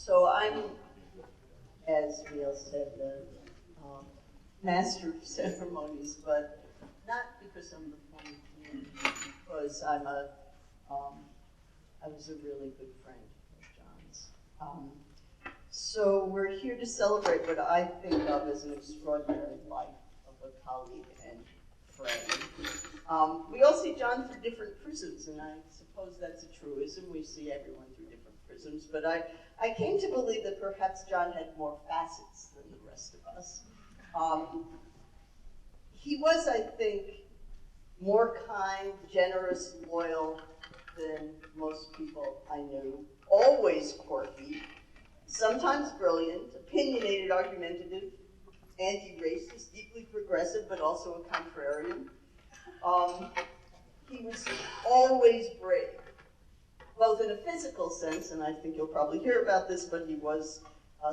So I'm, as Neil said, the master of ceremonies, but not because I'm the former dean, because I was a really good friend of John's. So we're here to celebrate what I think of as an extraordinary life of a colleague and friend. We all see John through different prisms, and I suppose that's a truism. We see everyone through different prisms, but I came to believe that perhaps John had more facets than the rest of us. He was, I think, more kind, generous, loyal than most people I knew, always quirky, sometimes brilliant, opinionated, argumentative, anti-racist, deeply progressive, but also a contrarian. He was always brave, both in a physical sense, and I think you'll probably hear about this, but he was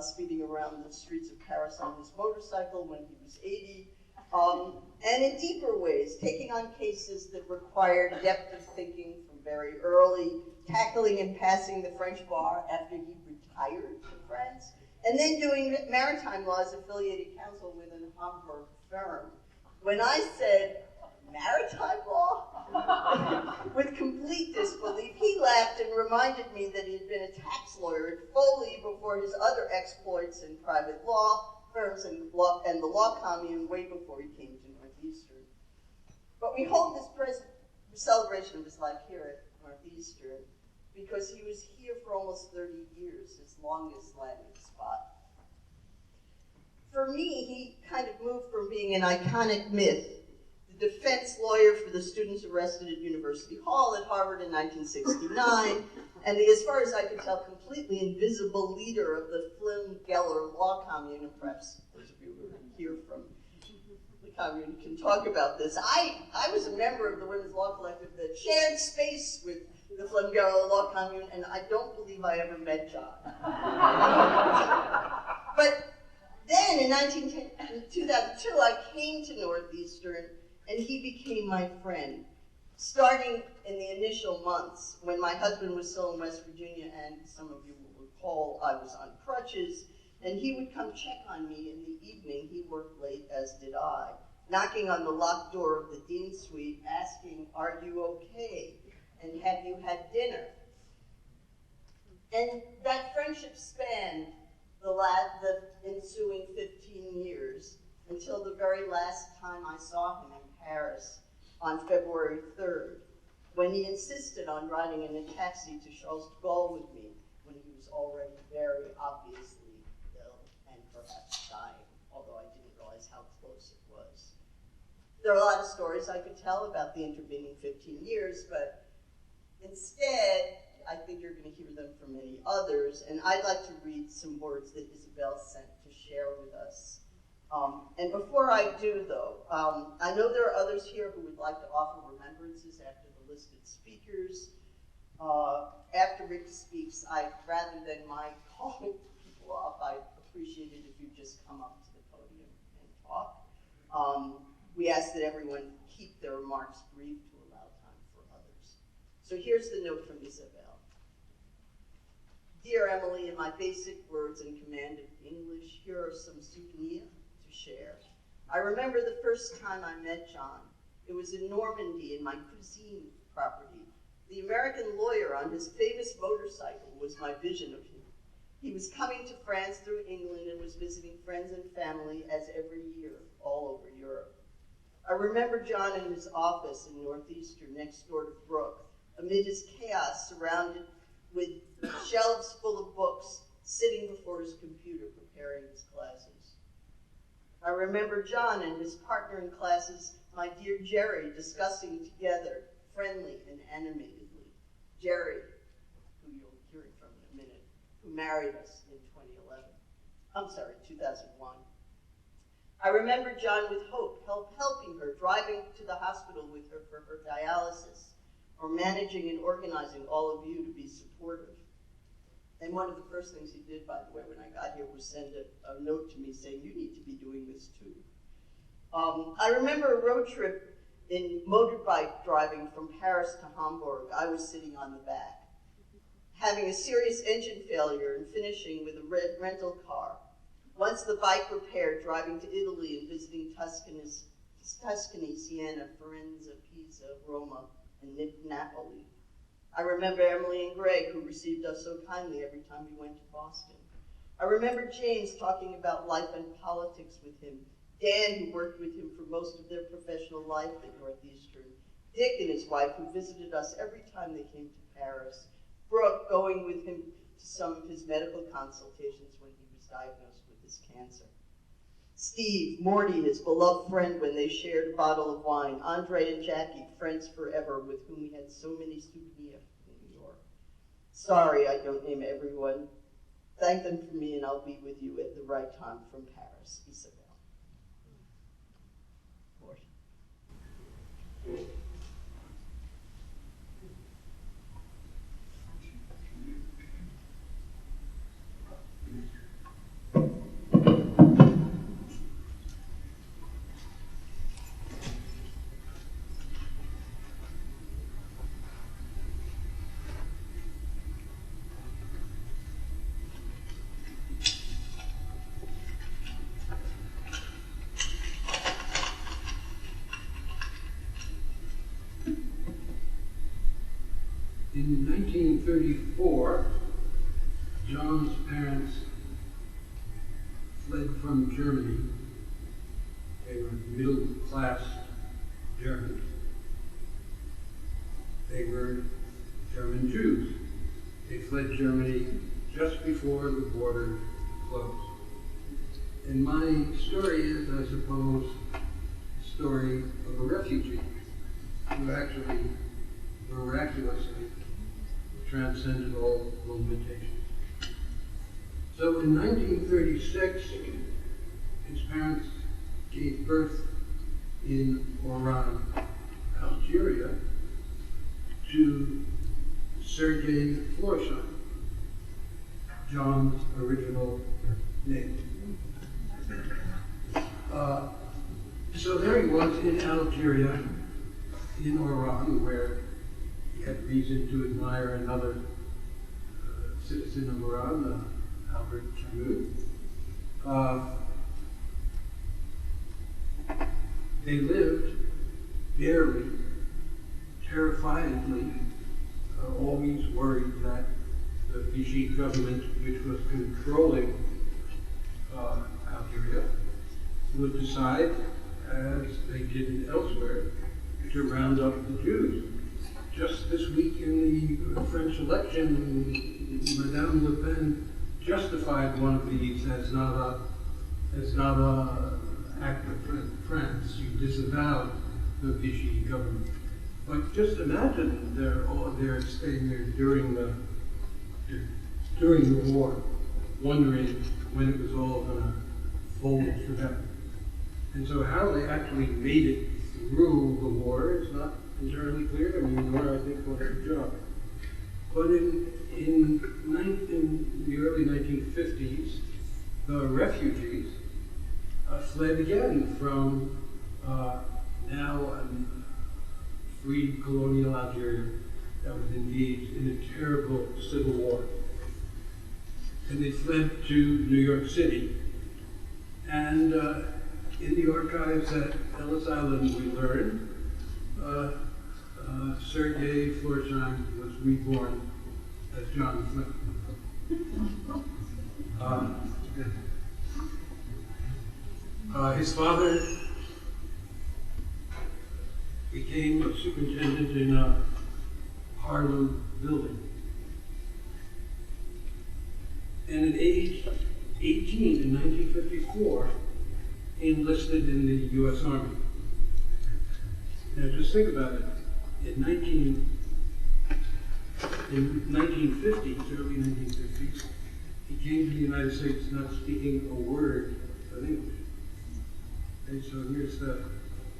speeding around the streets of Paris on his motorcycle when he was 80, and in deeper ways, taking on cases that required depth of thinking from very early, tackling and passing the French bar after he retired to France, and then doing maritime law as affiliated counsel with an Hamburg firm. When I said, maritime law? With complete disbelief, he laughed and reminded me that he had been a tax lawyer at Foley before his other exploits in private law firms and the law commune way before he came to Northeastern. But we hold this celebration of his life here at Northeastern because he was here for almost 30 years, his longest landing spot. For me, he kind of moved from being an iconic myth, the defense lawyer for the students arrested at University Hall at Harvard in 1969, and the, as far as I could tell, completely invisible leader of the Flym-Geller law commune, and perhaps those of you who are here from the commune can talk about this. I was a member of the Women's Law Collective that shared space with the Flym-Geller law commune, and I don't believe I ever met John. But then in 2002, I came to Northeastern, and he became my friend, starting in the initial months when my husband was still in West Virginia, and some of you will recall I was on crutches, and he would come check on me in the evening. He worked late, as did I, knocking on the locked door of the dean's suite, asking, "Are you okay? And have you had dinner?" And that friendship spanned the ensuing 15 years until the very last time I saw him in Paris on February 3rd, when he insisted on riding in a taxi to Charles de Gaulle with me when he was already very obviously ill and perhaps dying, although I didn't realize how close it was. There are a lot of stories I could tell about the intervening 15 years, but instead, I think you're going to hear them from many others, and I'd like to read some words that Isabelle sent to share with us. And before I do, though, I know there are others here who would like to offer remembrances after the listed speakers. After Rick speaks, rather than my calling people off, I appreciate it if you just come up to the podium and talk. We ask that everyone keep their remarks brief to allow time for others. So here's the note from Isabelle. Dear Emily, in my basic words and command of English, here are some souvenirs to share. I remember the first time I met John. It was in Normandy in my cousine's property. The American lawyer on his famous motorcycle was my vision of him. He was coming to France through England and was visiting friends and family as every year all over Europe. I remember John in his office in Northeastern next door to Brooke, amid his chaos surrounded with shelves full of books, sitting before his computer preparing his classes. I remember John and his partner in classes, my dear Jerry, discussing together, friendly and animatedly. Jerry, who you'll hear from in a minute, who married us in 2001. I remember John with Hope, helping her, driving to the hospital with her for her dialysis, or managing and organizing all of you to be supportive. And one of the first things he did, by the way, when I got here was send a note to me saying, you need to be doing this too. I remember a road trip in motorbike driving from Paris to Hamburg. I was sitting on the back. having a serious engine failure and finishing with a red rental car. Once the bike repaired, driving to Italy and visiting Tuscany, Siena, Firenze, Pisa, Roma, and Napoli. I remember Emily and Greg, who received us so kindly every time we went to Boston. I remember James talking about life and politics with him, Dan, who worked with him for most of their professional life at Northeastern, Dick and his wife, who visited us every time they came to Paris, Brooke going with him to some of his medical consultations when he was diagnosed with his cancer. Steve, Morty, his beloved friend when they shared a bottle of wine, Andre and Jackie, friends forever with whom we had so many souvenirs in New York. Sorry I don't name everyone. Thank them for me and I'll be with you at the right time from Paris, Isabelle. Morty. In 1934, John's parents fled from Germany. They were middle-class Germans. They were German Jews. They fled Germany just before the border closed. And my story is, I suppose, the story of a refugee who actually miraculously transcended all limitations. So in 1936, his parents gave birth in Oran, Algeria, to Sergei Florsheim, John's original name. So there he was in Algeria, in Oran, where he had reason to admire another citizen of Iran, Albert Camus. They lived barely, terrifiedly, always worried that the Vichy government, which was controlling Algeria, would decide, as they did elsewhere, to round up the Jews. Just this week in the French election, Madame Le Pen justified one of these as not a act of France. She disavowed the Vichy government. But just imagine they're staying there during the war, wondering when it was all going to fold for them. And so how they actually made it through the war is not entirely clear to me, nor I think was their job. But in the early 1950s, the refugees fled again from now free colonial Algeria that was engaged in a terrible civil war. And they fled to New York City. And in the archives at Ellis Island, we learned Sergei Florsheim was reborn as John Flym. His father became a superintendent in a Harlem building. And at age 18 in 1954, enlisted in the U.S. Army. Now just think about it. In 1950s, early 1950s, he came to the United States not speaking a word of English. And so here's the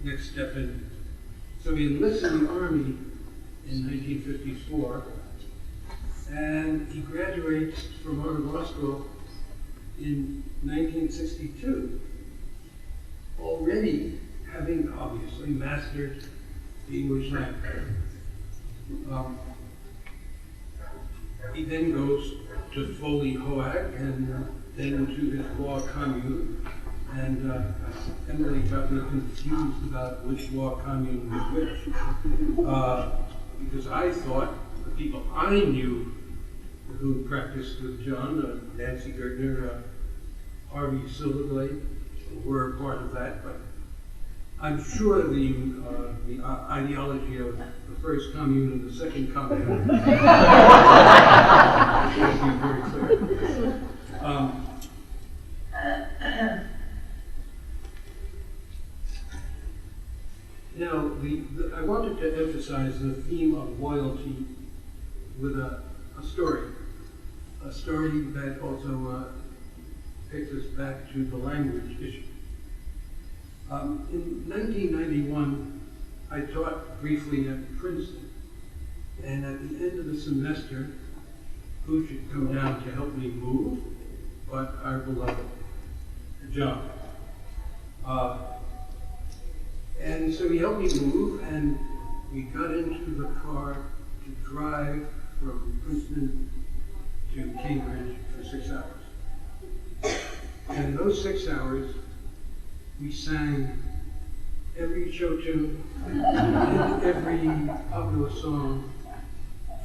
next step in. So he enlisted in the Army in 1954, and he graduates from Harvard Law School in 1962, already having obviously mastered the English language. He then goes to Foley Hoag and then to his law commune. And Emily got me confused about which law commune was which. Because I thought the people I knew who practiced with John, Nancy Gertner, Harvey Silverglade, were part of that, but I'm sure the ideology of the first commune and the second commune will be very clear. Now, I wanted to emphasize the theme of loyalty with a story that also takes us back to the language issue. In 1991, I taught briefly at Princeton, and at the end of the semester, who should come down to help me move but our beloved John. And so he helped me move, and we got into the car to drive from Princeton to Cambridge for 6 hours. And in those 6 hours, we sang every show tune and every popular song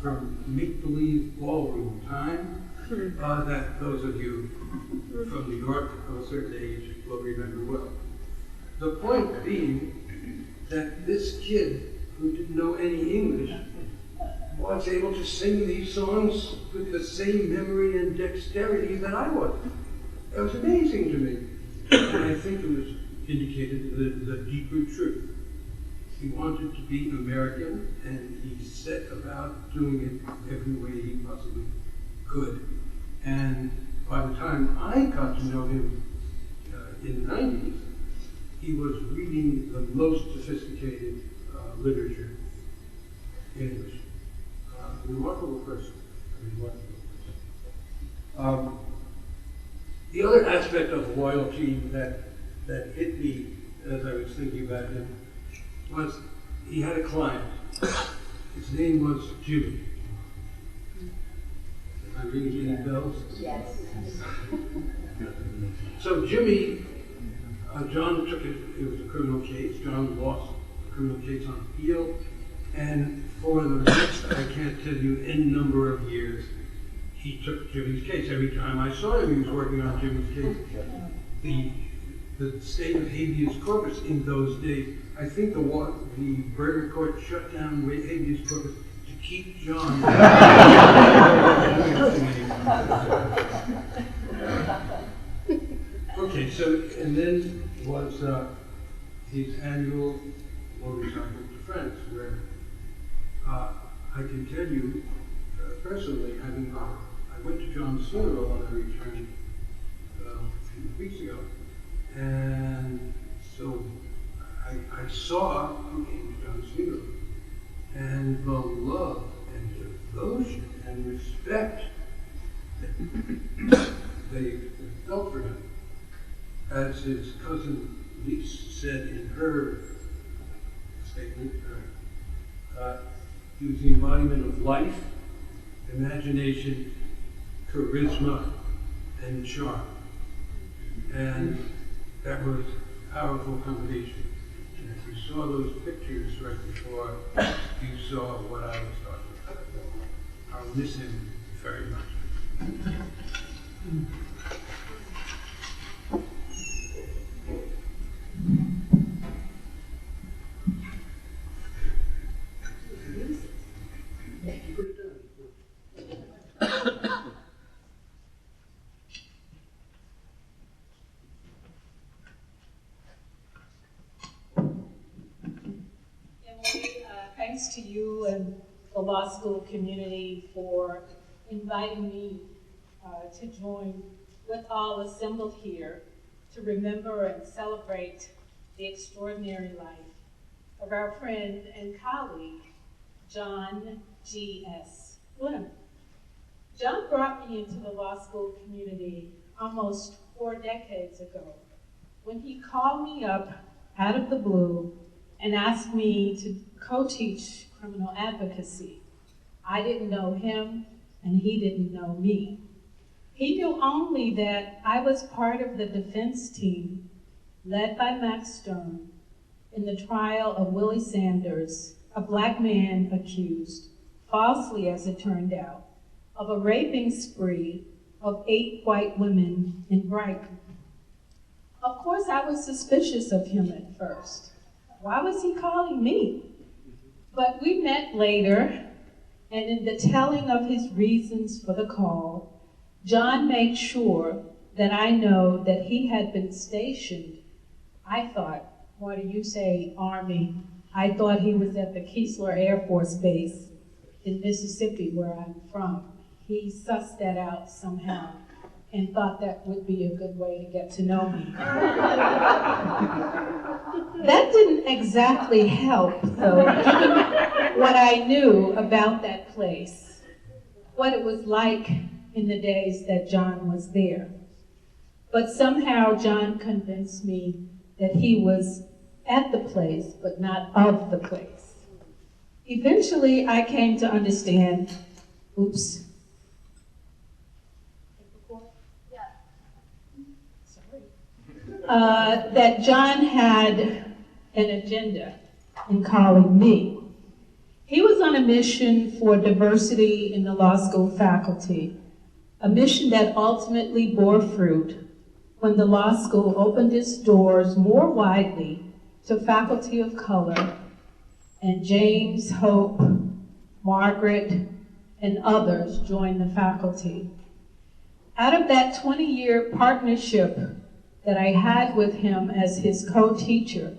from Make-Believe Ballroom Time that those of you from New York of a certain age will remember well. The point being that this kid who didn't know any English was able to sing these songs with the same memory and dexterity that I was. It was amazing to me. And I think it was indicated the deeper truth. He wanted to be American, and he set about doing it every way he possibly could. And by the time I got to know him in the 90s, he was reading the most sophisticated literature in English. Remarkable person. The other aspect of loyalty that hit me as I was thinking about him was he had a client. His name was Jimmy. Am I ringing any bells? Yes. So Jimmy, John took it was a criminal case. John lost the criminal case on appeal. And for the next, I can't tell you, n number of years, he took Jimmy's case. Every time I saw him, he was working on Jimmy's case. The state of habeas corpus in those days, I think the Berger court shut down habeas corpus to keep John. Okay, so, and then was his annual motorcycle to France, where I can tell you personally, I went to John's funeral when I returned a few weeks ago, and so I saw who came to John's funeral, and the love and devotion and respect that they felt for him. As his cousin Lise said in her statement, he was the embodiment of life, imagination, charisma, and charm. And that was a powerful combination. And if you saw those pictures right before, you saw what I was talking about. I'll miss him very much. Thanks to you and the law school community for inviting me to join with all assembled here to remember and celebrate the extraordinary life of our friend and colleague, John G.S. Flym. John brought me into the law school community almost 4 decades ago when he called me up out of the blue and asked me to co-teach criminal advocacy. I didn't know him, and he didn't know me. He knew only that I was part of the defense team led by Max Stern in the trial of Willie Sanders, a black man accused, falsely as it turned out, of a raping spree of 8 white women in Brighton. Of course, I was suspicious of him at first. Why was he calling me? But we met later, and in the telling of his reasons for the call, John made sure that I know that he had been stationed. I thought, what do you say, Army? I thought he was at the Keesler Air Force Base in Mississippi, where I'm from. He sussed that out somehow and thought that would be a good way to get to know me. That didn't exactly help, though, given what I knew about that place, what it was like in the days that John was there. But somehow John convinced me that he was at the place, but not of the place. Eventually, I came to understand, that John had an agenda in calling me. He was on a mission for diversity in the law school faculty, a mission that ultimately bore fruit when the law school opened its doors more widely to faculty of color, and James, Hope, Margaret, and others joined the faculty. Out of that 20-year partnership that I had with him as his co-teacher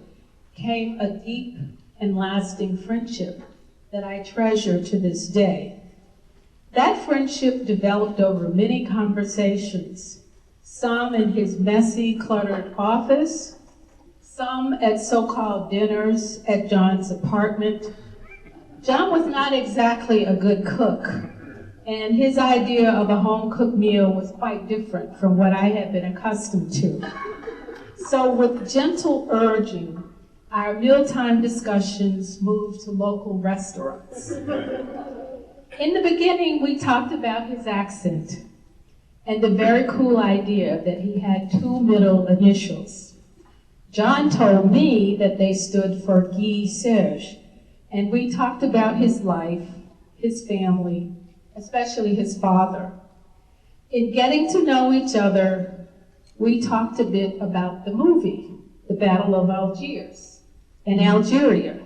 came a deep and lasting friendship that I treasure to this day. That friendship developed over many conversations, some in his messy, cluttered office, some at so-called dinners at John's apartment. John was not exactly a good cook, and his idea of a home-cooked meal was quite different from what I had been accustomed to. So with gentle urging, our mealtime discussions moved to local restaurants. In the beginning, we talked about his accent and the very cool idea that he had 2 middle initials. John told me that they stood for Guy Serge, and we talked about his life, his family, especially his father. In getting to know each other, we talked a bit about the movie, The Battle of Algiers and Algeria.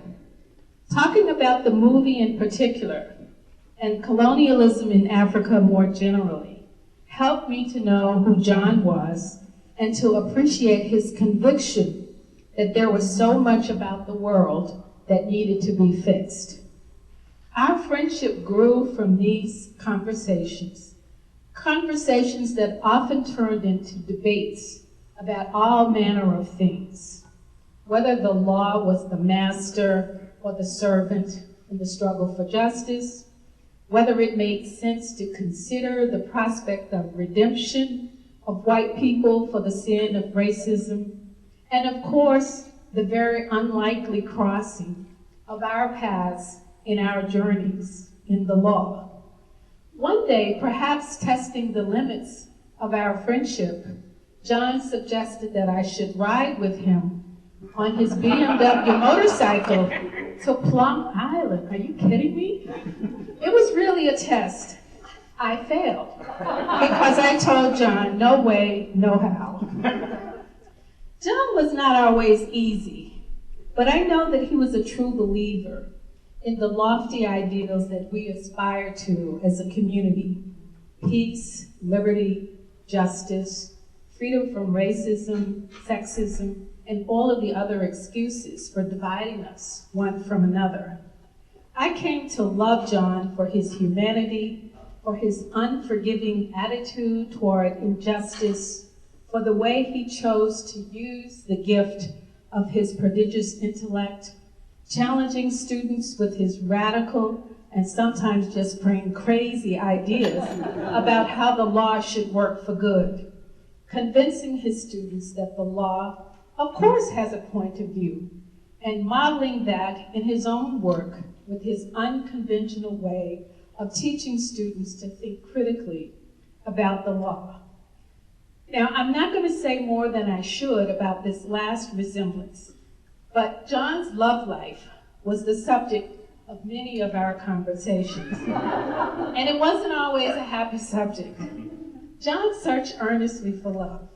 Talking about the movie in particular, and colonialism in Africa more generally, helped me to know who John was and to appreciate his conviction that there was so much about the world that needed to be fixed. Our friendship grew from these conversations that often turned into debates about all manner of things, whether the law was the master or the servant in the struggle for justice, whether it made sense to consider the prospect of redemption of white people for the sin of racism, and of course, the very unlikely crossing of our paths in our journeys in the law. One day, perhaps testing the limits of our friendship, John suggested that I should ride with him on his BMW motorcycle to Plum Island. Are you kidding me? It was really a test. I failed because I told John, no way, no how. John was not always easy, but I know that he was a true believer in the lofty ideals that we aspire to as a community: peace, liberty, justice, freedom from racism, sexism, and all of the other excuses for dividing us one from another. I came to love John for his humanity, for his unforgiving attitude toward injustice, for the way he chose to use the gift of his prodigious intellect, challenging students with his radical and sometimes just plain crazy ideas about how the law should work for good, convincing his students that the law, of course, has a point of view, and modeling that in his own work with his unconventional way of teaching students to think critically about the law. Now, I'm not going to say more than I should about this last resemblance, but John's love life was the subject of many of our conversations. And it wasn't always a happy subject. John searched earnestly for love.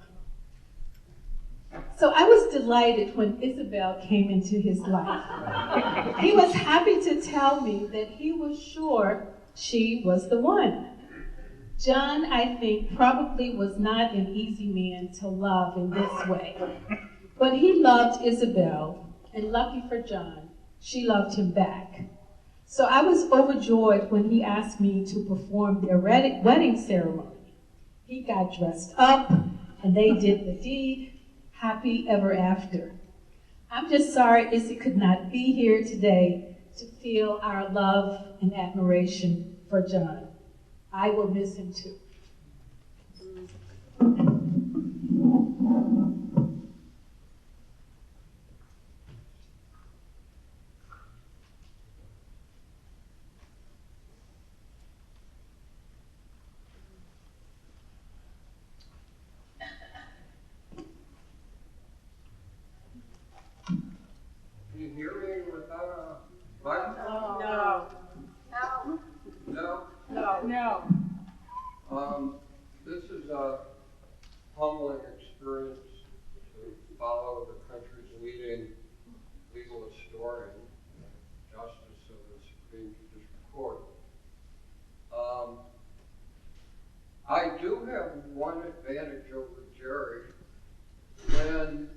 So I was delighted when Isabelle came into his life. He was happy to tell me that he was sure she was the one. John, I think, probably was not an easy man to love in this way. But he loved Isabelle, and lucky for John, she loved him back. So I was overjoyed when he asked me to perform their wedding ceremony. He got dressed up, and they did the deed, happy ever after. I'm just sorry Issy could not be here today to feel our love and admiration for John. I will miss him too. Can you hear me without a microphone? No. No? No. This is a humbling experience to follow the country's leading legal historian, Justice of the Supreme Judicial Court. I do have one advantage over Jerry. When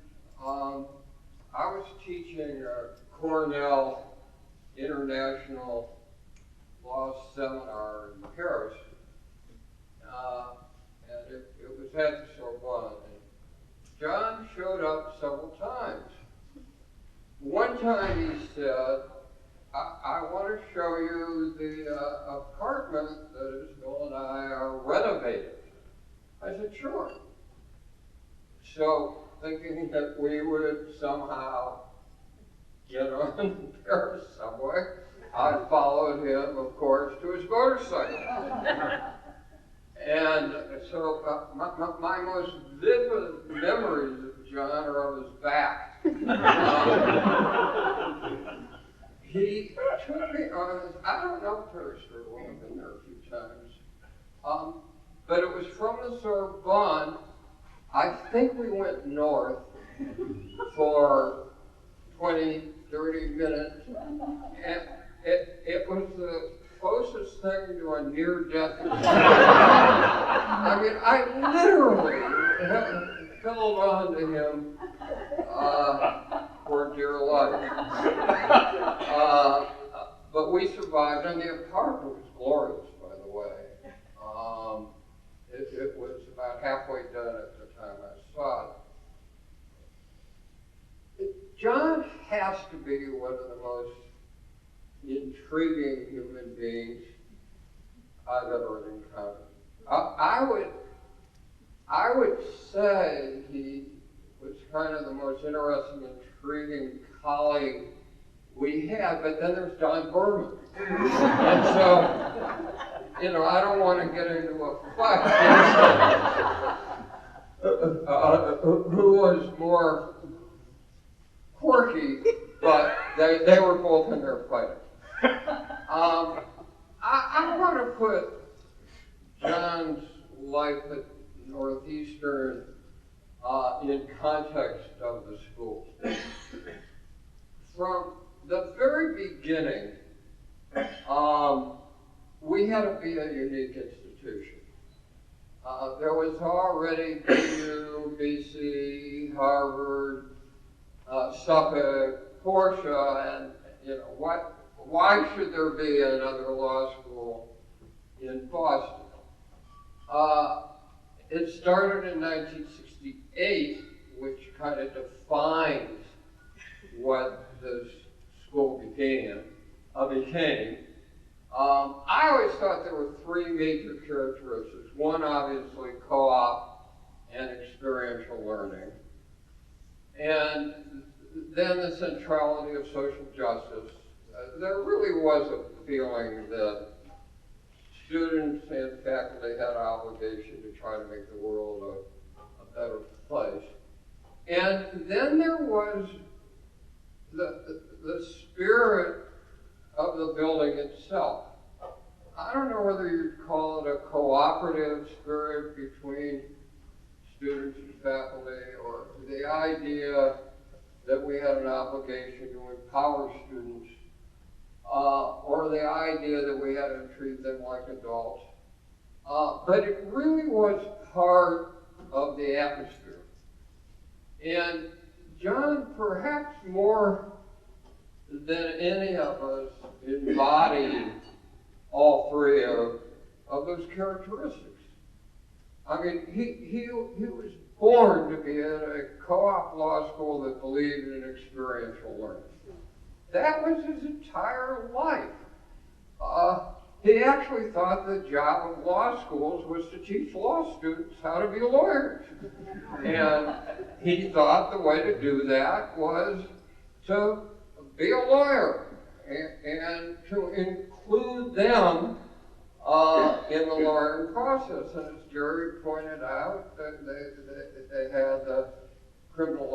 I was teaching a Cornell International Law Seminar in Paris, and it was at the Sorbonne. And John showed up several times. One time he said, I want to show you the apartment that Isabelle and I are renovating. I said, sure. So, thinking that we would somehow get on the Paris subway, I followed him, of course, to his motorcycle. And so my most vivid memories of John are of his back. He took me on, I don't know Paris very well, I've been there a few times, but it was from the Sorbonne. I think we went north for 20, 30 minutes, and it was the closest thing to a near-death experience. I mean, I literally held on to him for dear life. But we survived, and the apartment was glorious, by the way. It was about halfway done at the time I saw it. John has to be one of the most intriguing human beings I've ever encountered. I would say he was kind of the most interesting, intriguing colleague we had, but then there's Don Berman. And so, I don't want to get into a fight. Who was more quirky, but they were both in there fighting. I want to put John's life at Northeastern in context of the school. From the very beginning, we had to be a unique institution. There was already BU, BC, Harvard, Suffolk, Portia, and why should there be another law school in Boston? It started in 1968, which kind of defines what this school became. I always thought there were three major characteristics. One, obviously, co-op and experiential learning. And then the centrality of social justice. There really was a feeling that students and faculty had an obligation to try to make the world a better place. And then there was the spirit of the building itself. I don't know whether you'd call it a cooperative spirit between students and faculty, or the idea that we had an obligation to empower students, or the idea that we had to treat them like adults. But it really was part of the atmosphere. And John, perhaps more than any of us, embodied all three of those characteristics. I mean, he was born to be in a co-op law school that believed in experiential learning. That was his entire life. He actually thought the job of law schools was to teach law students how to be lawyers. And he thought the way to do that was to be a lawyer and to include them in the learning process. And as Jerry pointed out, they had the criminal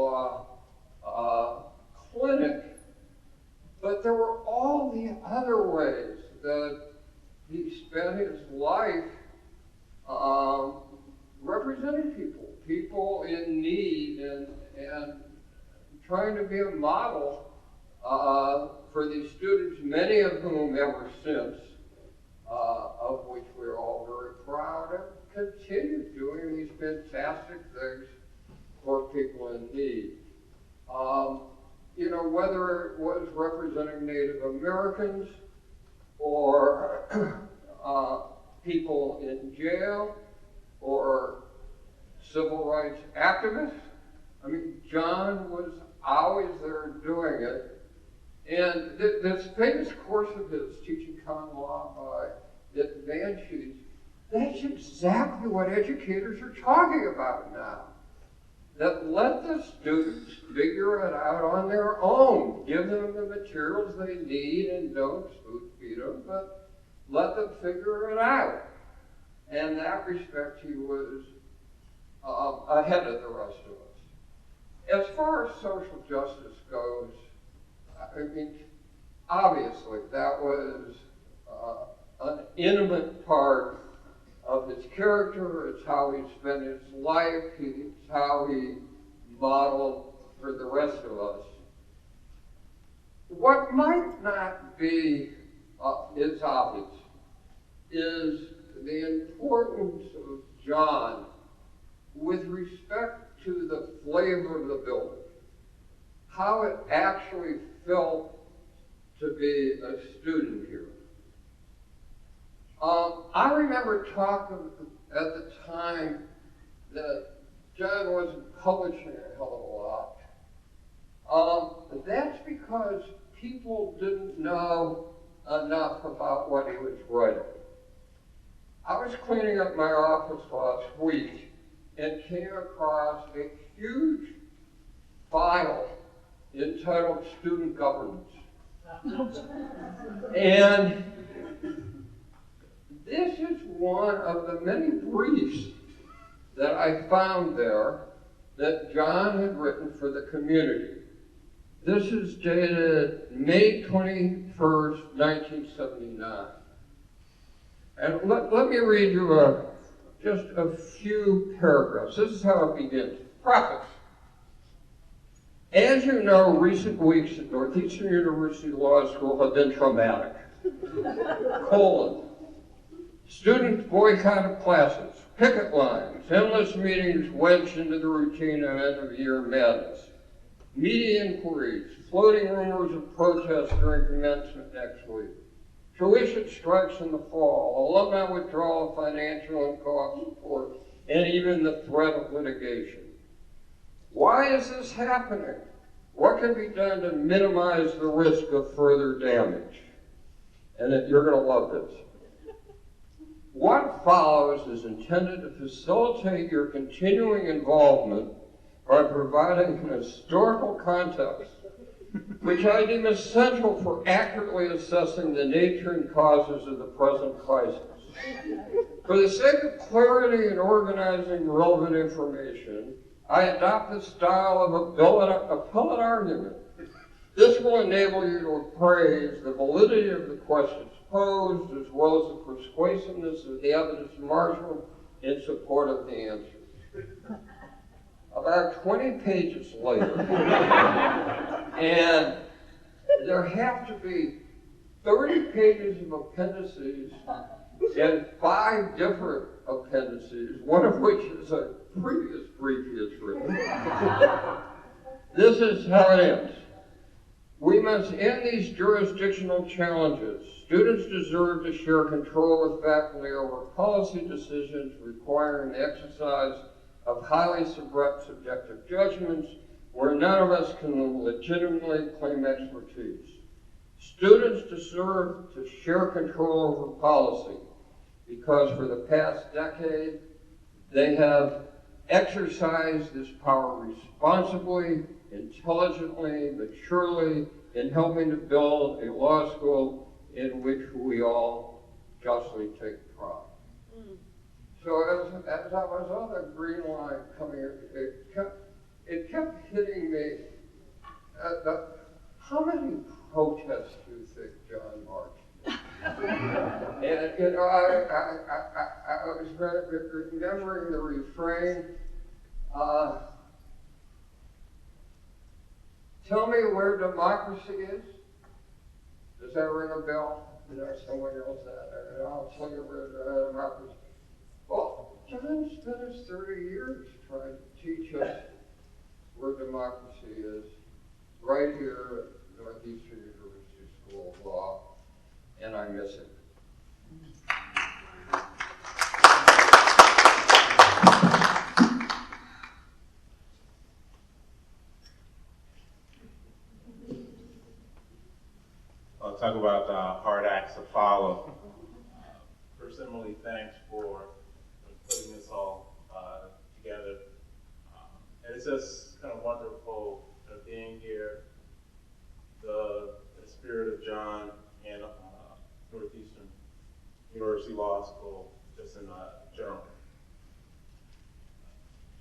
law clinic. But there were all the other ways that he spent his life representing people in need, and trying to be a model for these students, many of whom ever since, of which we're all very proud, have continued doing these fantastic things for people in need. You know, whether it was representing Native Americans or people in jail or civil rights activists. I mean, John was always there doing it. And this famous course of his, Teaching Common Law by Advanced Sheets, that's exactly what educators are talking about now. That let the students figure it out on their own. Give them the materials they need and don't spoon feed them, but let them figure it out. And in that respect, he was ahead of the rest of us. As far as social justice goes, I mean, obviously that was an intimate part of his character. It's how he spent his life. It's how he modeled for the rest of us. What might not be as obvious is the importance of John with respect to the flavor of the building, how it actually felt to be a student here. I remember talking at the time that John wasn't publishing a hell of a lot. That's because people didn't know enough about what he was writing. I was cleaning up my office last week and came across a huge file entitled Student Governance. And this is one of the many briefs that I found there that John had written for the community. This is dated May 21st, 1979. And let me read you just a few paragraphs. This is how it begins. Preface. As you know, recent weeks at Northeastern University Law School have been traumatic. Students boycotted classes, picket lines, endless meetings wedged into the routine of end-of-year madness, media inquiries, floating rumors of protests during commencement next week, tuition strikes in the fall, alumni withdrawal of financial and co-op support, and even the threat of litigation. Why is this happening? What can be done to minimize the risk of further damage? And you're going to love this. What follows is intended to facilitate your continuing involvement by providing an historical context, which I deem essential for accurately assessing the nature and causes of the present crisis. For the sake of clarity in organizing relevant information, I adopt the style of appellate argument. This will enable you to appraise the validity of the questions posed, as well as the persuasiveness of the evidence marshaled in support of the answers. About 20 pages later, and there have to be 30 pages of appendices and 5 different appendices, one of which is a previous brief he has written. This is how it ends. We must end these jurisdictional challenges. Students deserve to share control with faculty over policy decisions requiring the exercise of highly subjective judgments where none of us can legitimately claim expertise. Students deserve to share control over policy because for the past decade, they have exercised this power responsibly, intelligently, maturely, in helping to build a law school in which we all justly take pride. So as I was on the green line coming here, it kept hitting me. How many protests do you think John marched? And you know, I was remembering the refrain. Tell me where democracy is. Does that ring a bell? You know, someone else that. I'll tell you where democracy. Well, John spent his 30 years trying to teach us where democracy is, right here at Northeastern University School of Law, and I miss it. I'll talk about hard acts to follow. First, Emily, thanks for putting this all together. And it's just kind of wonderful being here, the spirit of John and Northeastern University Law School, just in general.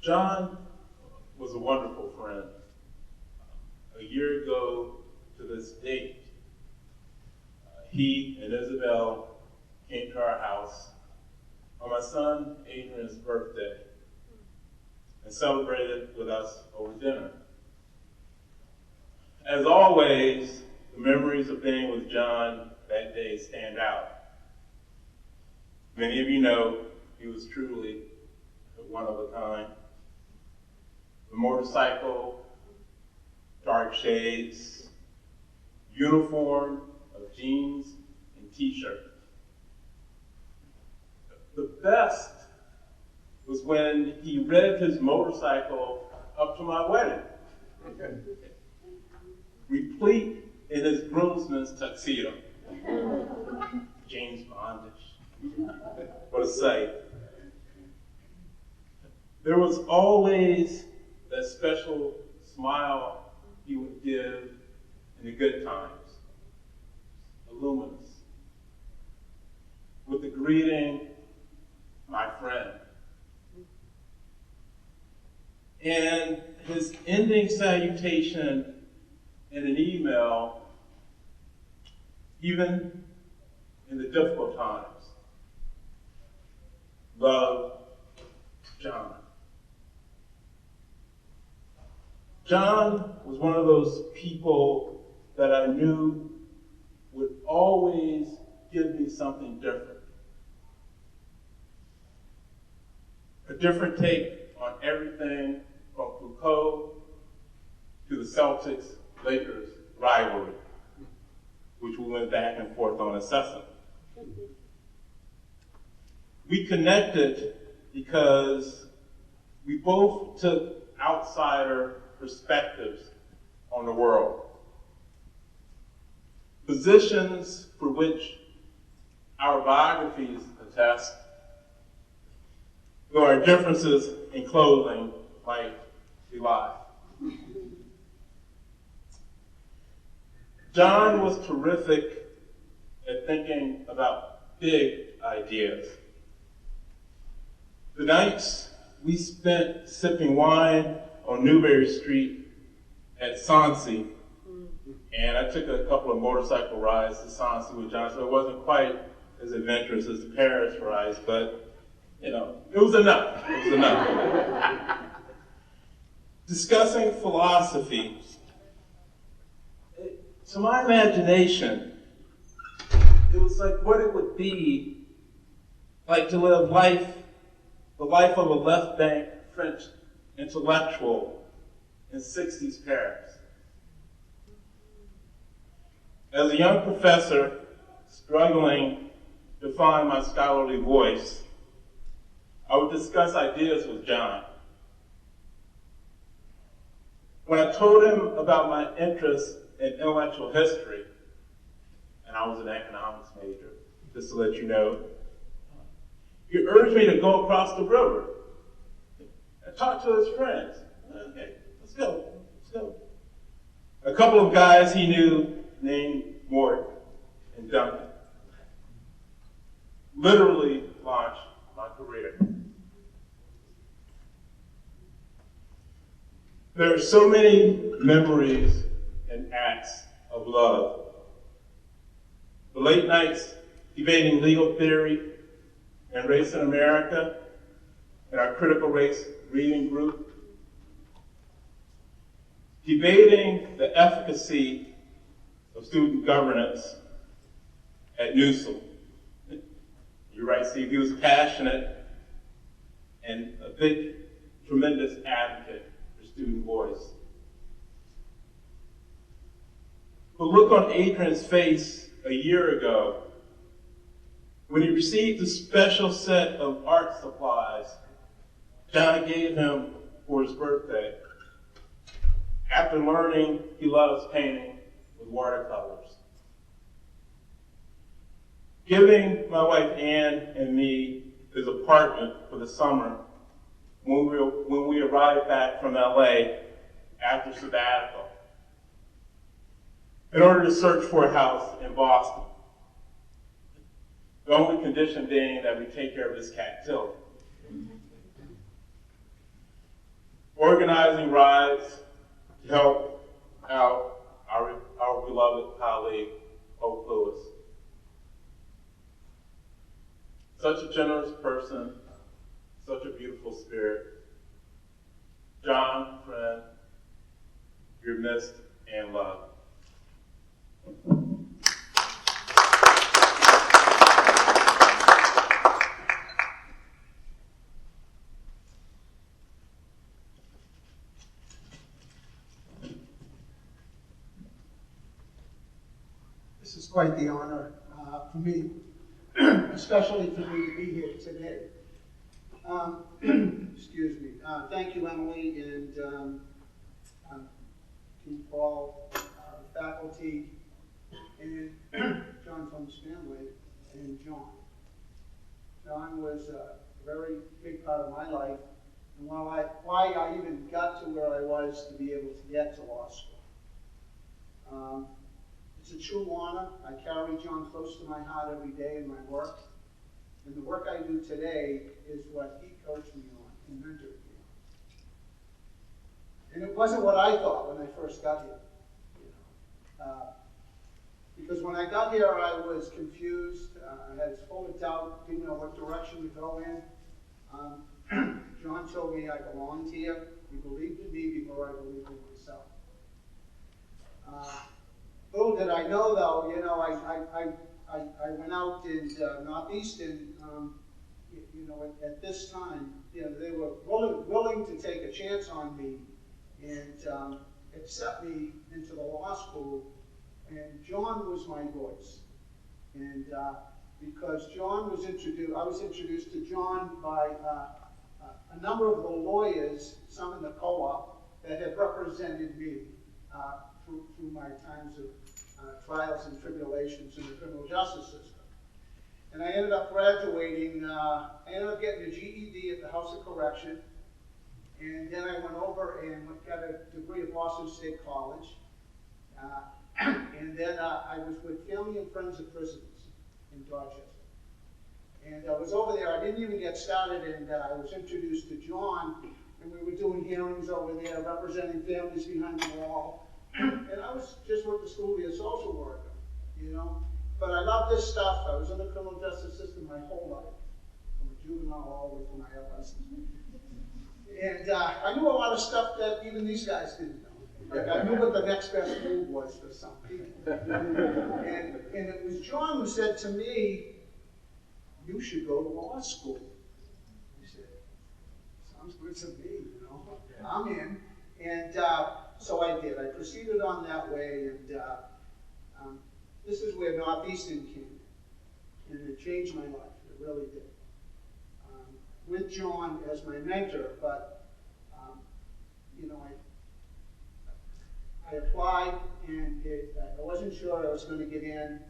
John was a wonderful friend. A year ago to this date, he and Isabelle came to our house on my son Adrian's birthday and celebrated with us over dinner. As always, the memories of being with John that day stand out. Many of you know he was truly one of a kind. The motorcycle, dark shades, uniform of jeans and t-shirt. The best was when he revved his motorcycle up to my wedding, replete in his groomsman's tuxedo. James Bondish. What a sight. There was always that special smile he would give in the good times, luminous, with the greeting, my friend. And his ending salutation in an email, even in the difficult times. Love, John. John was one of those people that I knew would always give me something different. A different take on everything from Foucault to the Celtics-Lakers rivalry, which we went back and forth on assessing. We connected because we both took outsider perspectives on the world. Positions for which our biographies attest, though our differences in clothing might belie. John was terrific at thinking about big ideas. The nights we spent sipping wine on Newberry Street at Sansi, and I took a couple of motorcycle rides to Sansi with John, so it wasn't quite as adventurous as the Paris rides, but you know, it was enough. It was enough. Discussing philosophy, to my imagination, it was like what it would be like to live the life of a left bank French intellectual in 60s Paris. As a young professor struggling to find my scholarly voice, I would discuss ideas with John. When I told him about my interest in intellectual history, and I was an economics major, just to let you know, he urged me to go across the river and talk to his friends. Okay, let's go. A couple of guys he knew named Mort and Duncan literally launched my career. There are so many memories and acts of love. The late nights debating legal theory and race in America in our critical race reading group. Debating the efficacy of student governance at NUSL. You're right, Steve, he was passionate and a big, tremendous advocate for student voice. The look on Adrian's face a year ago when he received a special set of art supplies John gave him for his birthday, after learning he loves painting with watercolors. Giving my wife Ann and me his apartment for the summer when we arrived back from LA after sabbatical, in order to search for a house in Boston. The only condition being that we take care of this cat, Tilly. Organizing rides to help out our beloved colleague, Hope Lewis. Such a generous person, such a beautiful spirit. John, friend, you're missed and loved. This is quite the honor for me, especially for me to be here today. Excuse me. Thank you, Emily, and to Paul, the faculty, and John Flym's family, and John. John was a very big part of my life, and why I even got to where I was to be able to get to law school. It's a true honor. I carry John close to my heart every day in my work. And the work I do today is what he coached me on and mentored me on. And it wasn't what I thought when I first got here. Because when I got here, I was confused. I was full of doubt, didn't know what direction to go in. John told me I belonged here. He believed in me before I believed in myself. Little did I know, though, I went out in Northeastern, at this time, they were willing to take a chance on me and accept me into the law school, and John was my voice. And because John was introduced, I was introduced to John by a number of the lawyers, some in the co-op, that had represented me through my times of trials and tribulations in the criminal justice system. And I ended up graduating, I ended up getting a GED at the House of Correction, and then I went over and got a degree at Boston State College, and then I was with Family and Friends of Prisoners in Dorchester. And I was over there, I didn't even get started, and I was introduced to John, and we were doing hearings over there, representing families behind the wall. And I was just went to school to be a social worker, you know. But I love this stuff. I was in the criminal justice system my whole life, from a juvenile all the way to my adolescence. And I knew a lot of stuff that even these guys didn't know. Like I knew what the next best move was for some people. And it was John who said to me, "You should go to law school." He said, "Sounds good to me, you know. I'm in." And so I did. I proceeded on that way, and this is where Northeastern came. And it changed my life. It really did. With John as my mentor, but you know, I applied, and I wasn't sure I was going to get in,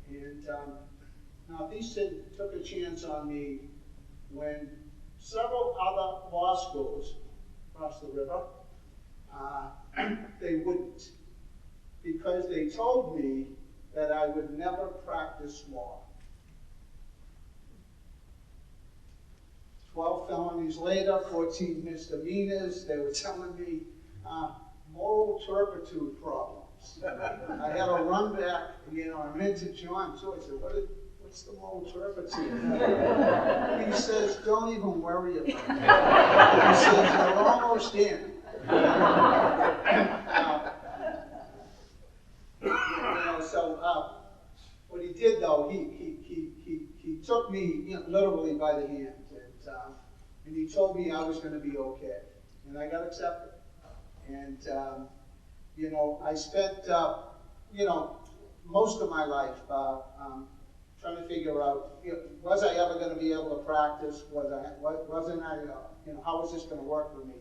and Northeastern took a chance on me when several other law schools across the river, they wouldn't, because they told me that I would never practice law. 12 felonies later, 14 misdemeanors, they were telling me moral turpitude problems. I had to run back, you know, I went to John too. I said, what's the moral turpitude? He says, don't even worry about it. He says, you're almost in. So what he did though, he took me, you know, literally by the hand, and he told me I was going to be okay, and I got accepted. And you know, I spent you know, most of my life trying to figure out, you know, was I ever going to be able to practice? Wasn't I? You know, how was this going to work for me?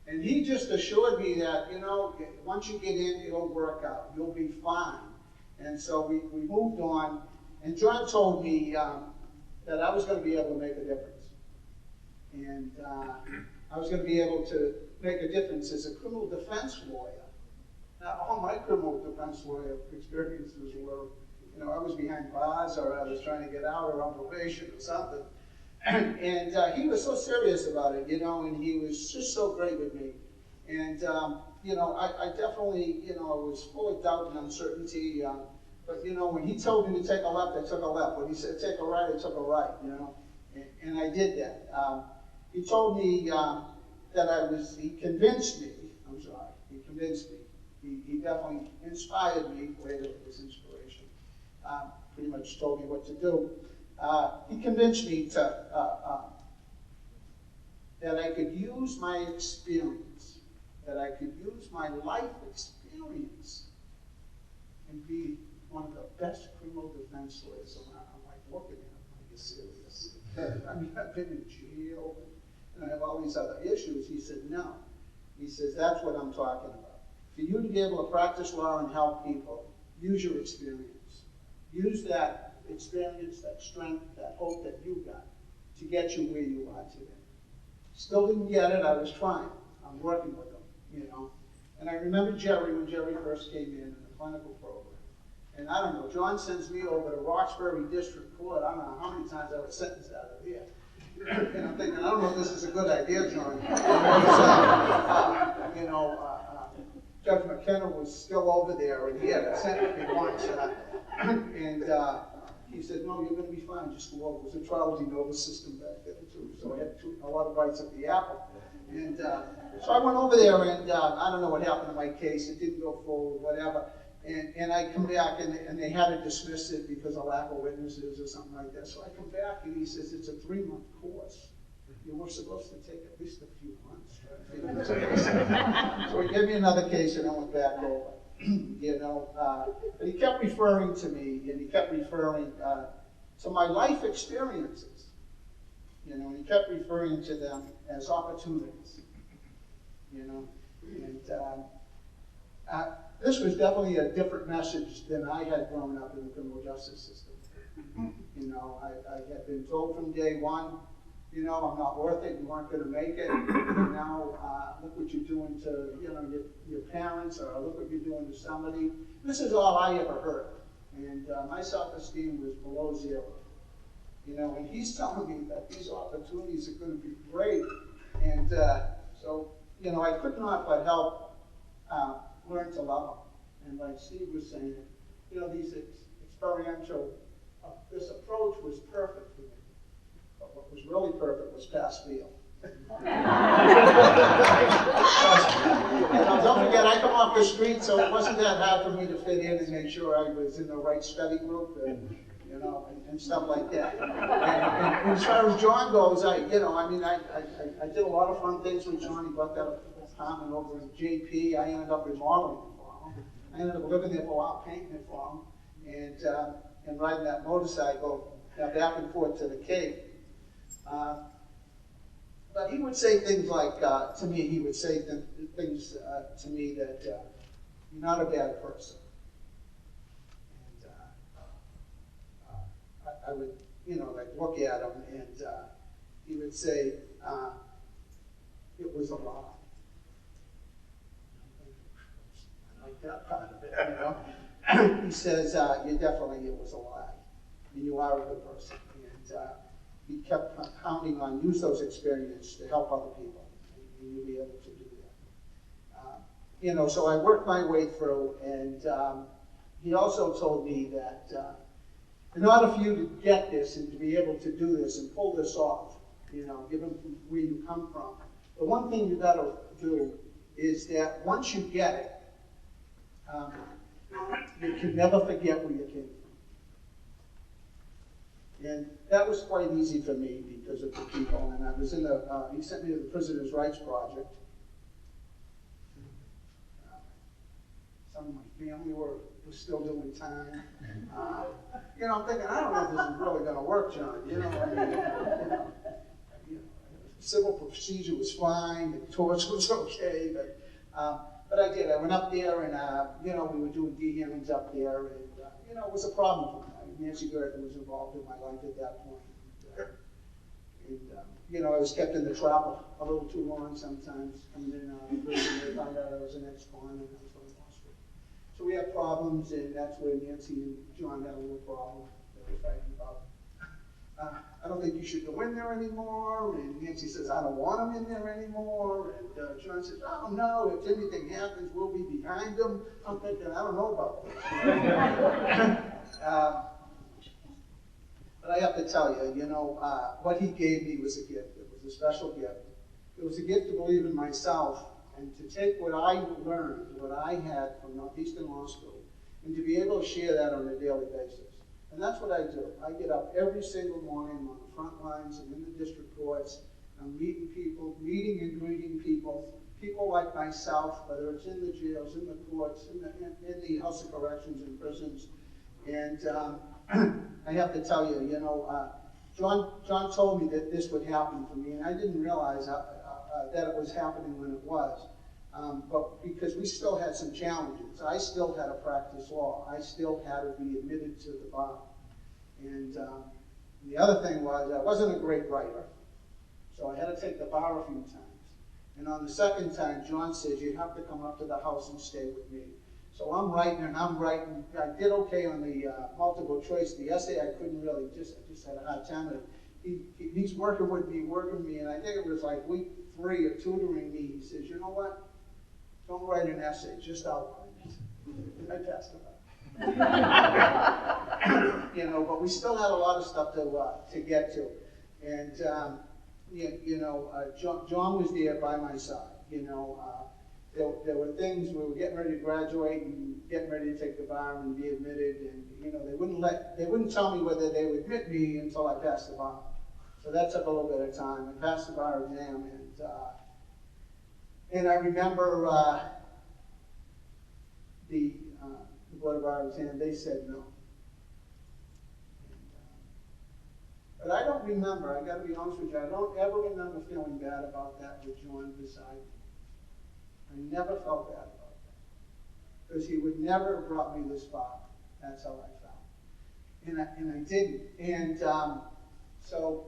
And he just assured me that, you know, once you get in, it'll work out. You'll be fine. And so we moved on, and John told me that I was going to be able to make a difference. And I was going to be able to make a difference as a criminal defense lawyer. Now, all my criminal defense lawyer experiences were, you know, I was behind bars, or I was trying to get out, or on probation or something. And he was so serious about it, you know, and he was just so great with me. And, you know, I definitely, you know, I was full of doubt and uncertainty. But, you know, when he told me to take a left, I took a left. When he said take a right, I took a right, you know. And I did that. He told me that he convinced me, he convinced me. He definitely inspired me, later it was inspiration. Pretty much told me what to do. He convinced me that I could use my experience, that I could use my life experience and be one of the best criminal defense lawyers around. I'm like looking at him, like, you're serious? I mean, I've been in jail, and I have all these other issues. He said, no. He says, that's what I'm talking about. For you to be able to practice law and help people, use your experience. Use that experience, that strength, that hope that you got to get you where you are today. Still didn't get it, I was trying. I'm working with them, you know. And I remember Jerry, when Jerry first came in the clinical program. And I don't know, John sends me over to Roxbury District Court. I don't know how many times I was sentenced out of there. And I'm thinking, I don't know if this is a good idea, John. You know, Judge McKenna was still over there, and he had sentenced me once. And he said, no, you're going to be fine, just go over. It was a trial de novo system back then, too. So I had a lot of bites at the apple. And so I went over there, and I don't know what happened to my case. It didn't go forward, whatever. And I come back, and they had to dismiss it because of lack of witnesses or something like that. So I come back, and he says, it's a 3-month course. You were supposed to take at least a few months. So he gave me another case, and I went back over. You know, but he kept referring to me, and he kept referring to my life experiences. You know, and he kept referring to them as opportunities. You know, and this was definitely a different message than I had grown up in the criminal justice system. You know, I had been told from day one, you know, I'm not worth it, you weren't going to make it. And now, look what you're doing to, you know, your parents, or look what you're doing to somebody. This is all I ever heard. And my self-esteem was below zero. You know, and he's telling me that these opportunities are going to be great. And so, you know, I could not but help learn to love them. And like Steve was saying, you know, these experiential, this approach was perfect for me. But what was really perfect was pass fail. You know, don't forget, I come off the street, so it wasn't that hard for me to fit in and make sure I was in the right study group and, you know, and stuff like that. And as far as John goes, I did a lot of fun things with John. He bought that apartment over in JP. I ended up remodeling it for him. I ended up living there for a while, painting it for him, and riding that motorcycle back and forth to the Cape. But he would say things like, to me, he would say things to me that you're not a bad person. And I would, you know, like look at him and he would say, it was a lie. I like that part of it, you know. He says, you definitely, it was a lie. And you are a good person. And he kept counting on use those experiences to help other people, and you'll be able to do that. You know, so I worked my way through, and he also told me that in order for you to get this and to be able to do this and pull this off, you know, given where you come from, the one thing you got to do is that once you get it, you can never forget where you came from. And that was quite easy for me because of the people. And I was in the, he sent me to the Prisoners' Rights Project. Some of my family were still doing time. You know, I'm thinking, I don't know if this is really going to work, John. You know, I mean, civil procedure was fine, the torch was okay, but I did. I went up there and, you know, we were doing D-hearings up there, and, you know, it was a problem for me. Nancy Gertler was involved in my life at that point. And you know, I was kept in the trap a little too long sometimes. Coming in prison, they found out I was an ex-con and I was going to law school. So we had problems, and that's where Nancy and John had a little problem they were fighting about. I don't think you should go in there anymore. And Nancy says, I don't want him in there anymore. And John says, oh no, if anything happens, we'll be behind him. I'm thinking, I don't know about this. But I have to tell you, you know, what he gave me was a gift. It was a special gift. It was a gift to believe in myself and to take what I learned, what I had from Northeastern Law School, and to be able to share that on a daily basis. And that's what I do. I get up every single morning on the front lines and in the district courts. I'm meeting people, meeting and greeting people, people like myself, whether it's in the jails, in the courts, in the House of Corrections, in prisons. And I have to tell you, you know, John told me that this would happen for me, and I didn't realize that it was happening when it was. But because we still had some challenges. I still had to practice law. I still had to be admitted to the bar. And the other thing was I wasn't a great writer, so I had to take the bar a few times. And on the second time, John says, you have to come up to the house and stay with me. So I'm writing and I'm writing. I did okay on the multiple choice. The essay I couldn't really, I just had a hard time with it. He's working with me, and I think it was like week 3 of tutoring me. He says, you know what? Don't write an essay, just outline it. I passed it up. You know, but we still had a lot of stuff to get to. And, you know, John was there by my side. You know, there were things we were getting ready to graduate and getting ready to take the bar and be admitted, and you know they wouldn't tell me whether they would admit me until I passed the bar. So that took a little bit of time. I passed the bar exam, and I remember the board of bar exam. They said no. But I don't remember. I got to be honest with you. I don't ever remember feeling bad about that with John beside me. I never felt bad about that, because he would never have brought me this far. That's how I felt, and I didn't. And so,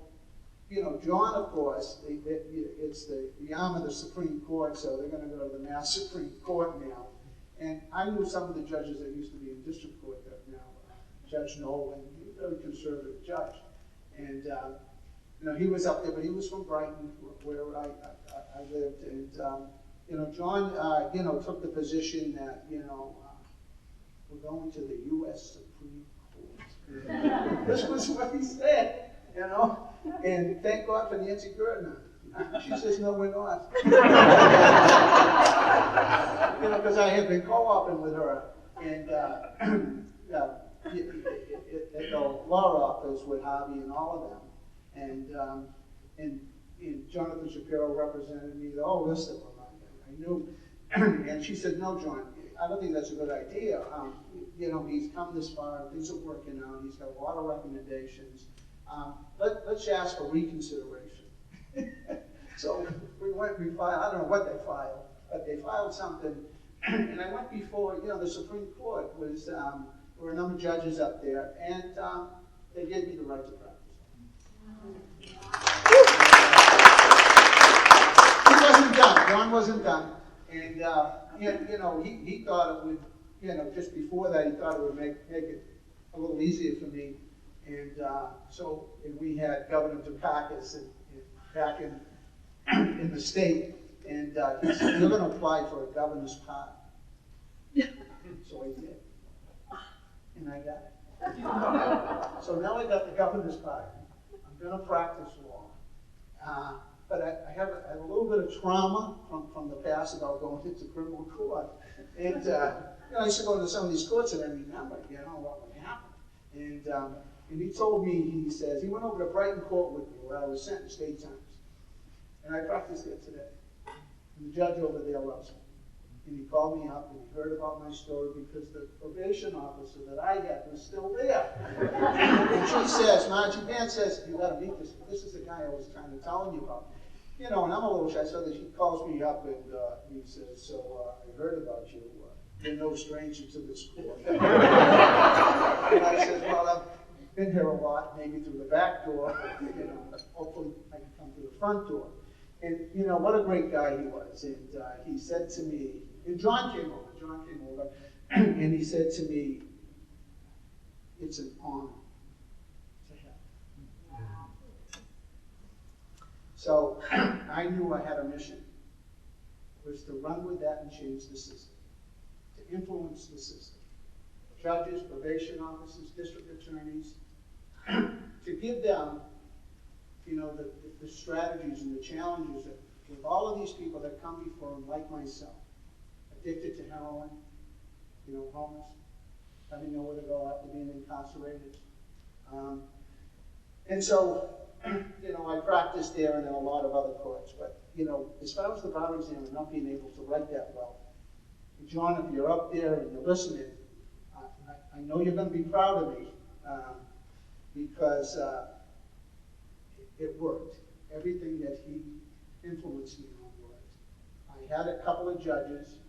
you know, John, of course, it's the arm of the Supreme Court, so they're going to go to the Mass Supreme Court now. And I knew some of the judges that used to be in district court that now, Judge Nolan, he's a very conservative judge. And he was up there, but he was from Brighton, where I lived. And John, took the position that we're going to the U.S. Supreme Court. This was what he said, And thank God for Nancy Gerdner. She says, no, we're not. Because I had been co-oping with her, and at the law office with Harvey and all of them, and Jonathan Shapiro represented me, the whole list of them I knew, and she said, no, John, I don't think that's a good idea. He's come this far, things are working out, he's got a lot of recommendations. Let's ask for reconsideration. So we filed, I don't know what they filed, but they filed something, and I went before, the Supreme Court was, there were a number of judges up there, and they gave me the right to practice. He wasn't done, John wasn't done, and he thought it would, just before that, he thought it would make it a little easier for me, and we had Governor Dukakis back in the state, and he said, you're going to apply for a governor's pardon. So I did, and I got it. So now I got the governor's pardon. I'm going to practice law. But I have a little bit of trauma from the past about going into criminal court. And I used to go to some of these courts and I remember, what would happen. And he told me, he says, he went over to Brighton Court with me where I was sentenced 8 times. And I practiced there today. And the judge over there loves me. And he called me up and he heard about my story because the probation officer that I had was still there. And she says, Margie Van says, you got to meet this. This is the guy I was kind of telling you about. And I'm a little shy, so that she calls me up and he says, so I heard about you. You're no stranger to this court. And I said, well, I've been here a lot, maybe through the back door. Hopefully I can come through the front door. And what a great guy he was. And he said to me, and John came over, and he said to me, it's an honor to have you. So I knew I had a mission. It was to run with that and change the system, to influence the system. Judges, probation officers, district attorneys, to give them, the strategies and the challenges that with all of these people that come before them, like myself, addicted to heroin, homeless, having nowhere to go after being incarcerated. And so, I practiced there and in a lot of other courts. But, as far as the bar exam and not being able to write that well, John, if you're up there and you're listening, I know you're going to be proud of me because it worked. Everything that he influenced me on worked. I had a couple of judges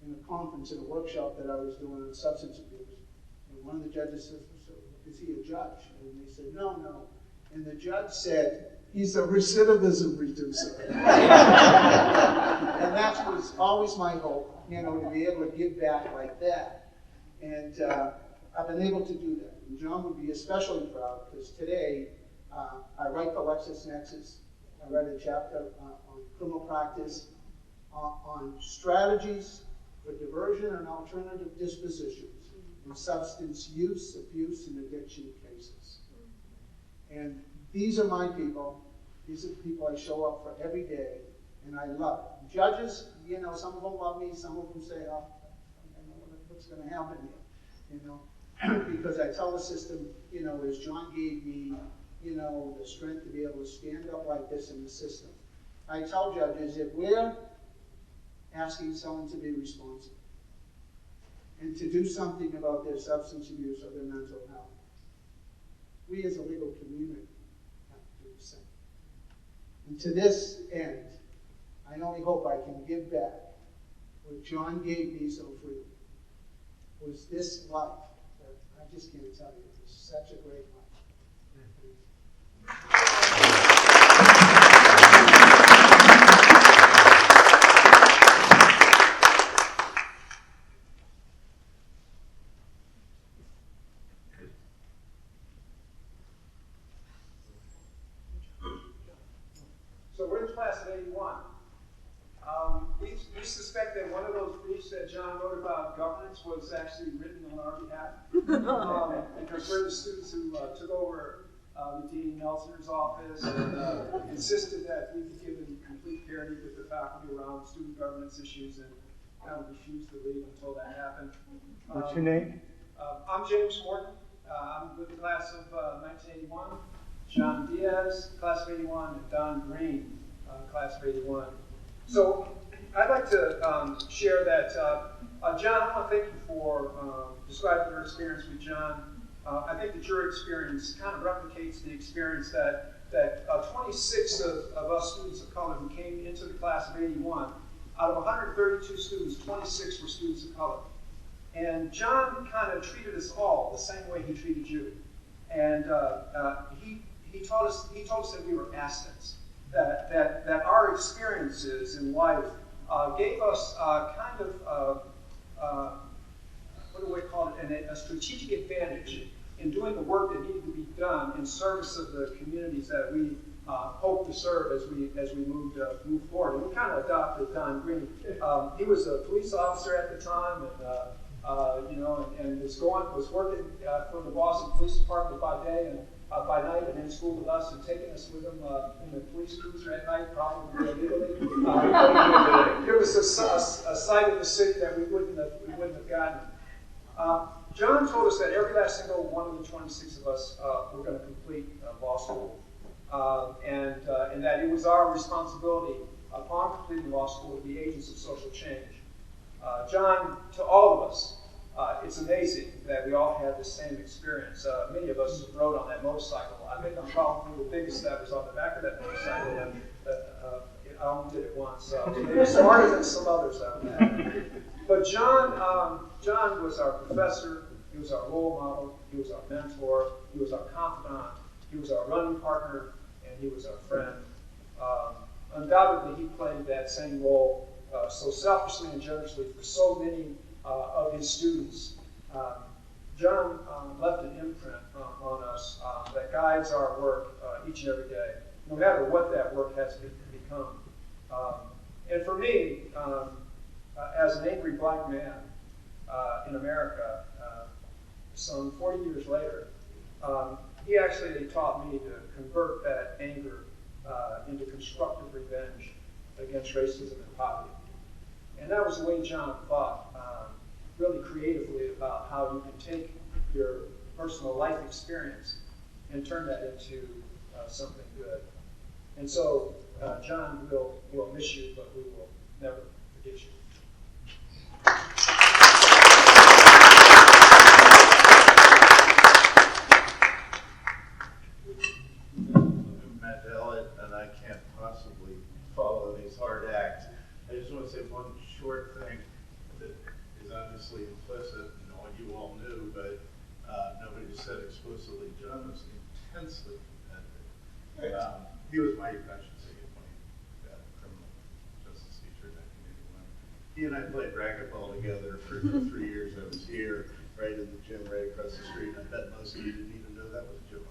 in a conference, in a workshop that I was doing on substance abuse. And one of the judges says, so is he a judge? And they said, no. And the judge said, he's a recidivism reducer. And that was always my hope, to be able to give back like that. And I've been able to do that. And John would be especially proud because today I write for LexisNexis. I read a chapter on criminal practice, on strategies for diversion and alternative dispositions in substance use, abuse, and addiction cases. And these are my people. These are the people I show up for every day, and I love it. Judges, some of them love me, some of them say, oh, I know what's going to happen here, because I tell the system, as John gave me, the strength to be able to stand up like this in the system. I tell judges, if we're asking someone to be responsible and to do something about their substance abuse or their mental health, we as a legal community have to do the same. And to this end, I only hope I can give back what John gave me so freely, was this life that I just can't tell you. It was such a great life. we suspect that one of those briefs that John wrote about governance was actually written on our behalf. Because we're the students who took over Dean Nelson's office and insisted that we be given complete parity with the faculty around student governance issues, and kind of refused to leave until that happened. What's your name? I'm James Morton. I'm with the class of 1981. John Diaz, class of 81, and Don Green, class of 81. So I'd like to share that, John, I want to thank you for describing your experience with John. I think that your experience kind of replicates the experience that 26 of us students of color who came into the class of 81, out of 132 students, 26 were students of color. And John kind of treated us all the same way he treated you. And he told us that we were assets, that our experiences in life gave us kind of, what do we call it, a strategic advantage in doing the work that needed to be done in service of the communities that we hope to serve as we move forward. And we kind of adopted Don Green. He was a police officer at the time, and was working for the Boston Police Department by day and by night, and in school with us, and taking us with him in the police cruiser at night, probably illegally. It was a sight of the city that we wouldn't have gotten. John told us that every last single one of the 26 of us were going to complete law school, and that it was our responsibility upon completing law school to be agents of social change. John, to all of us, it's amazing that we all had the same experience. Many of us rode on that motorcycle. I think I'm probably the biggest that was on the back of that motorcycle. And, I only did it once, maybe smarter than some others out there. But John was our professor. He was our role model. He was our mentor. He was our confidant. He was our running partner, and he was our friend. Undoubtedly, he played that same role so selfishly and generously for so many of his students. John left an imprint on us that guides our work each and every day, no matter what that work has become. And for me, as an angry black man in America, some 40 years later, he actually taught me to convert that anger into constructive revenge against racism and poverty. And that was the way John thought, really creatively, about how you can take your personal life experience and turn that into something good. And so, John, we'll miss you, but we will never forget you. And I can't possibly follow these hard acts. I just want to say one short thing that is obviously implicit in what you all knew, but nobody just said explicitly. John was intensely competitive. He was my, I should say, criminal justice teacher in 1981. He and I played racquetball together for the 3 years I was here, right in the gym right across the street. I bet most of you didn't even know that was a joke.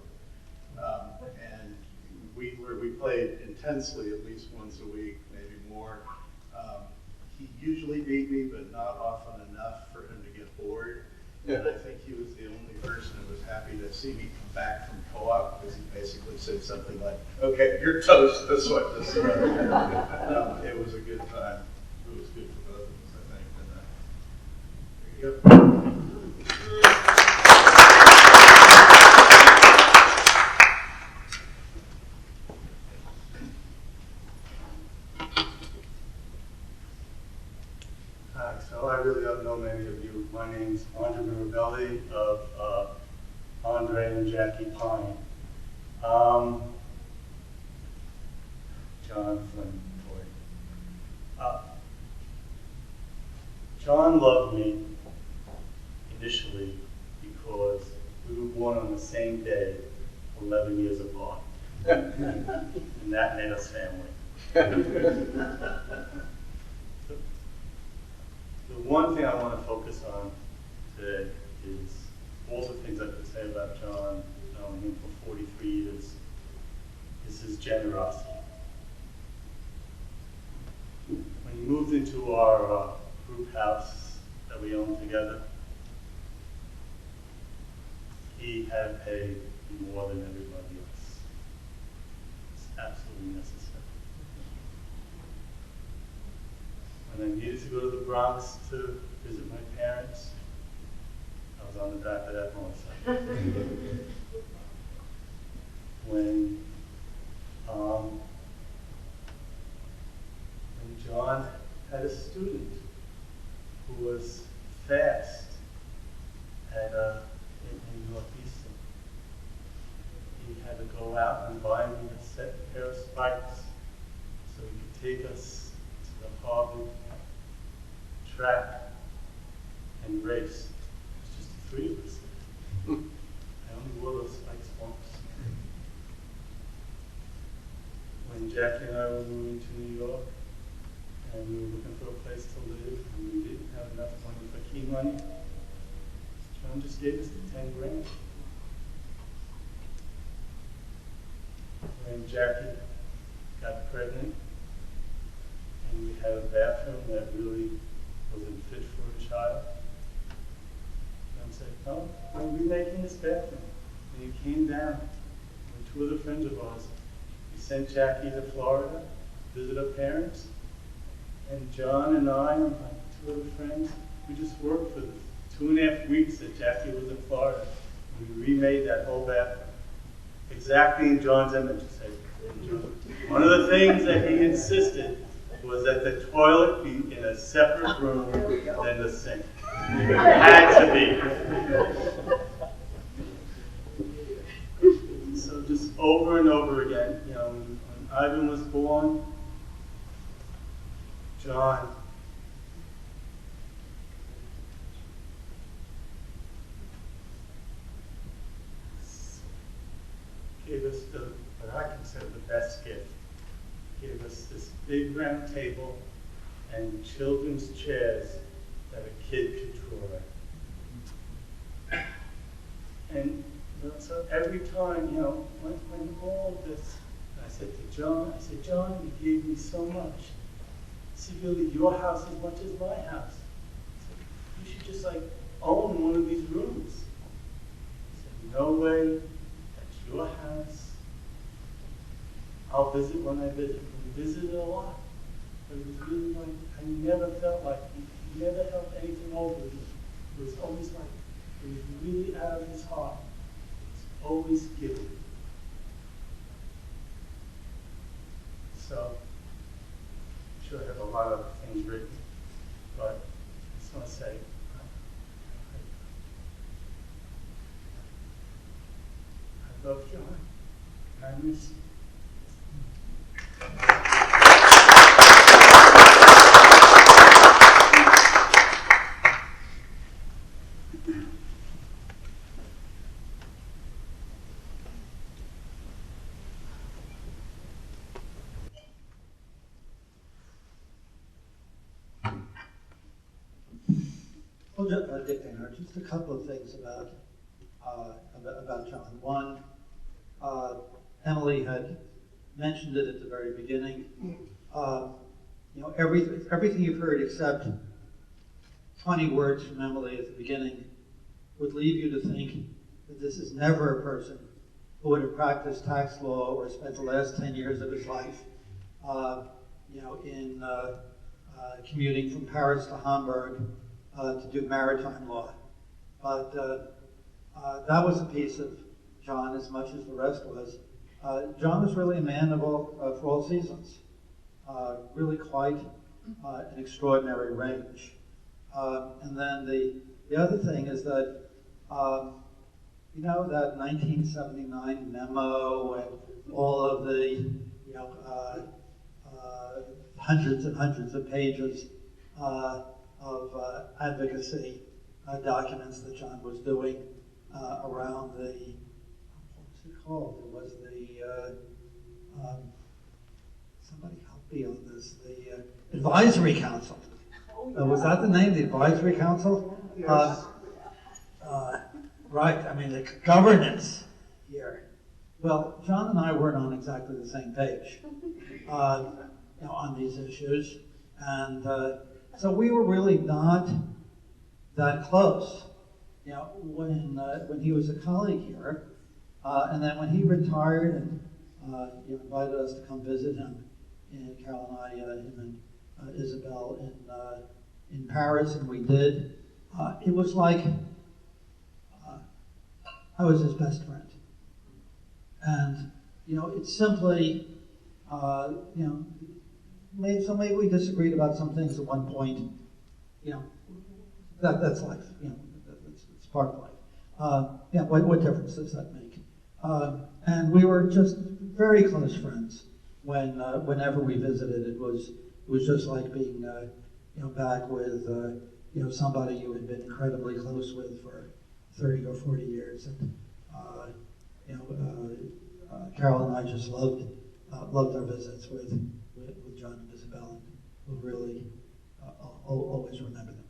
And we played intensely at least once a week, maybe more. He usually beat me, but not often enough for him to get bored. And I think he was the only person who was happy to see me come back from co-op, because he basically said something like, "Okay, you're toast, this way, this way." It was a good time. It was good for both of us, I think. And, there you go. So I really don't know many of you. My name's Andre Mirabelli of Andre and Jackie Pine. John Flym, boy. John loved me initially because we were born on the same day, 11 years apart. And that made us family. The one thing I want to focus on today is all the things I could say about John, knowing him for 43 years, is his generosity. When we moved into our group house that we owned together, he had to pay more than everybody else. It's absolutely necessary. When I needed to go to the Bronx to visit my parents, I was on the back of that motorcycle. When John had a student who was fast in Northeastern, he had to go out and buy me a pair of spikes so he could take us to the Harvard track and race. It was just the three of us. I only wore those spikes once. When Jackie and I were moving to New York, and we were looking for a place to live, and we didn't have enough money for key money, John just gave us the 10 grand. When Jackie got pregnant, and we had a bathroom that really wasn't fit for a child, John said, "No, we're remaking this bathroom." And he came down with 2 other friends of ours. We sent Jackie to Florida to visit her parents. And John and I and my 2 other friends, we just worked for the 2.5 weeks that Jackie was in Florida. We remade that whole bathroom. Exactly in John's image. One of the things that he insisted was that the toilet be in a separate room than the sink. It had to be. So just over and over again, when Ivan was born, John gave us what I consider the best gift. He gave us this big round table and children's chairs that a kid could draw at. And so every time, when all this, I said to John, John, you gave me so much. See, really, your house as much as my house. You should just own one of these rooms. He said, no way, that's your house. I'll visit when I visit. We visited a lot. But it was really I never felt like he never held anything over me. It was always it was really out of his heart. It was always giving. So, I have a lot of things written, but I just want to say, I love John, and I miss him. Well, Dick Tanner, just a couple of things about John. One, Emily had mentioned it at the very beginning. Everything you've heard except 20 words from Emily at the beginning would lead you to think that this is never a person who would have practiced tax law or spent the last 10 years of his life, in commuting from Paris to Hamburg to do maritime law. But that was a piece of John as much as the rest was. John was really a man for all seasons. Really quite an extraordinary range. And then the other thing is that, that 1979 memo and all of the, hundreds and hundreds of pages of advocacy documents that John was doing around the, what was it called? It was the, somebody help me on this, the Advisory Council. Was that the name, the Advisory Council? Yes. Right, the governance here. Well, John and I weren't on exactly the same page on these issues. And so we were really not that close. You know, when he was a colleague here, and then when he retired and he invited us to come visit him, and Carol and I, him and Isabelle in Paris, and we did. It was like I was his best friend, and you know, it's simply you know, maybe we disagreed about some things at one point. You know, that's life. You know, it's part of life. Yeah, what difference does that make? And we were just very close friends. Whenever we visited, it was just like being you know, back with you know, somebody you had been incredibly close with for 30 or 40 years. And you know, Carol and I just loved our visits with John and Isabelle, and we'll really always remember them.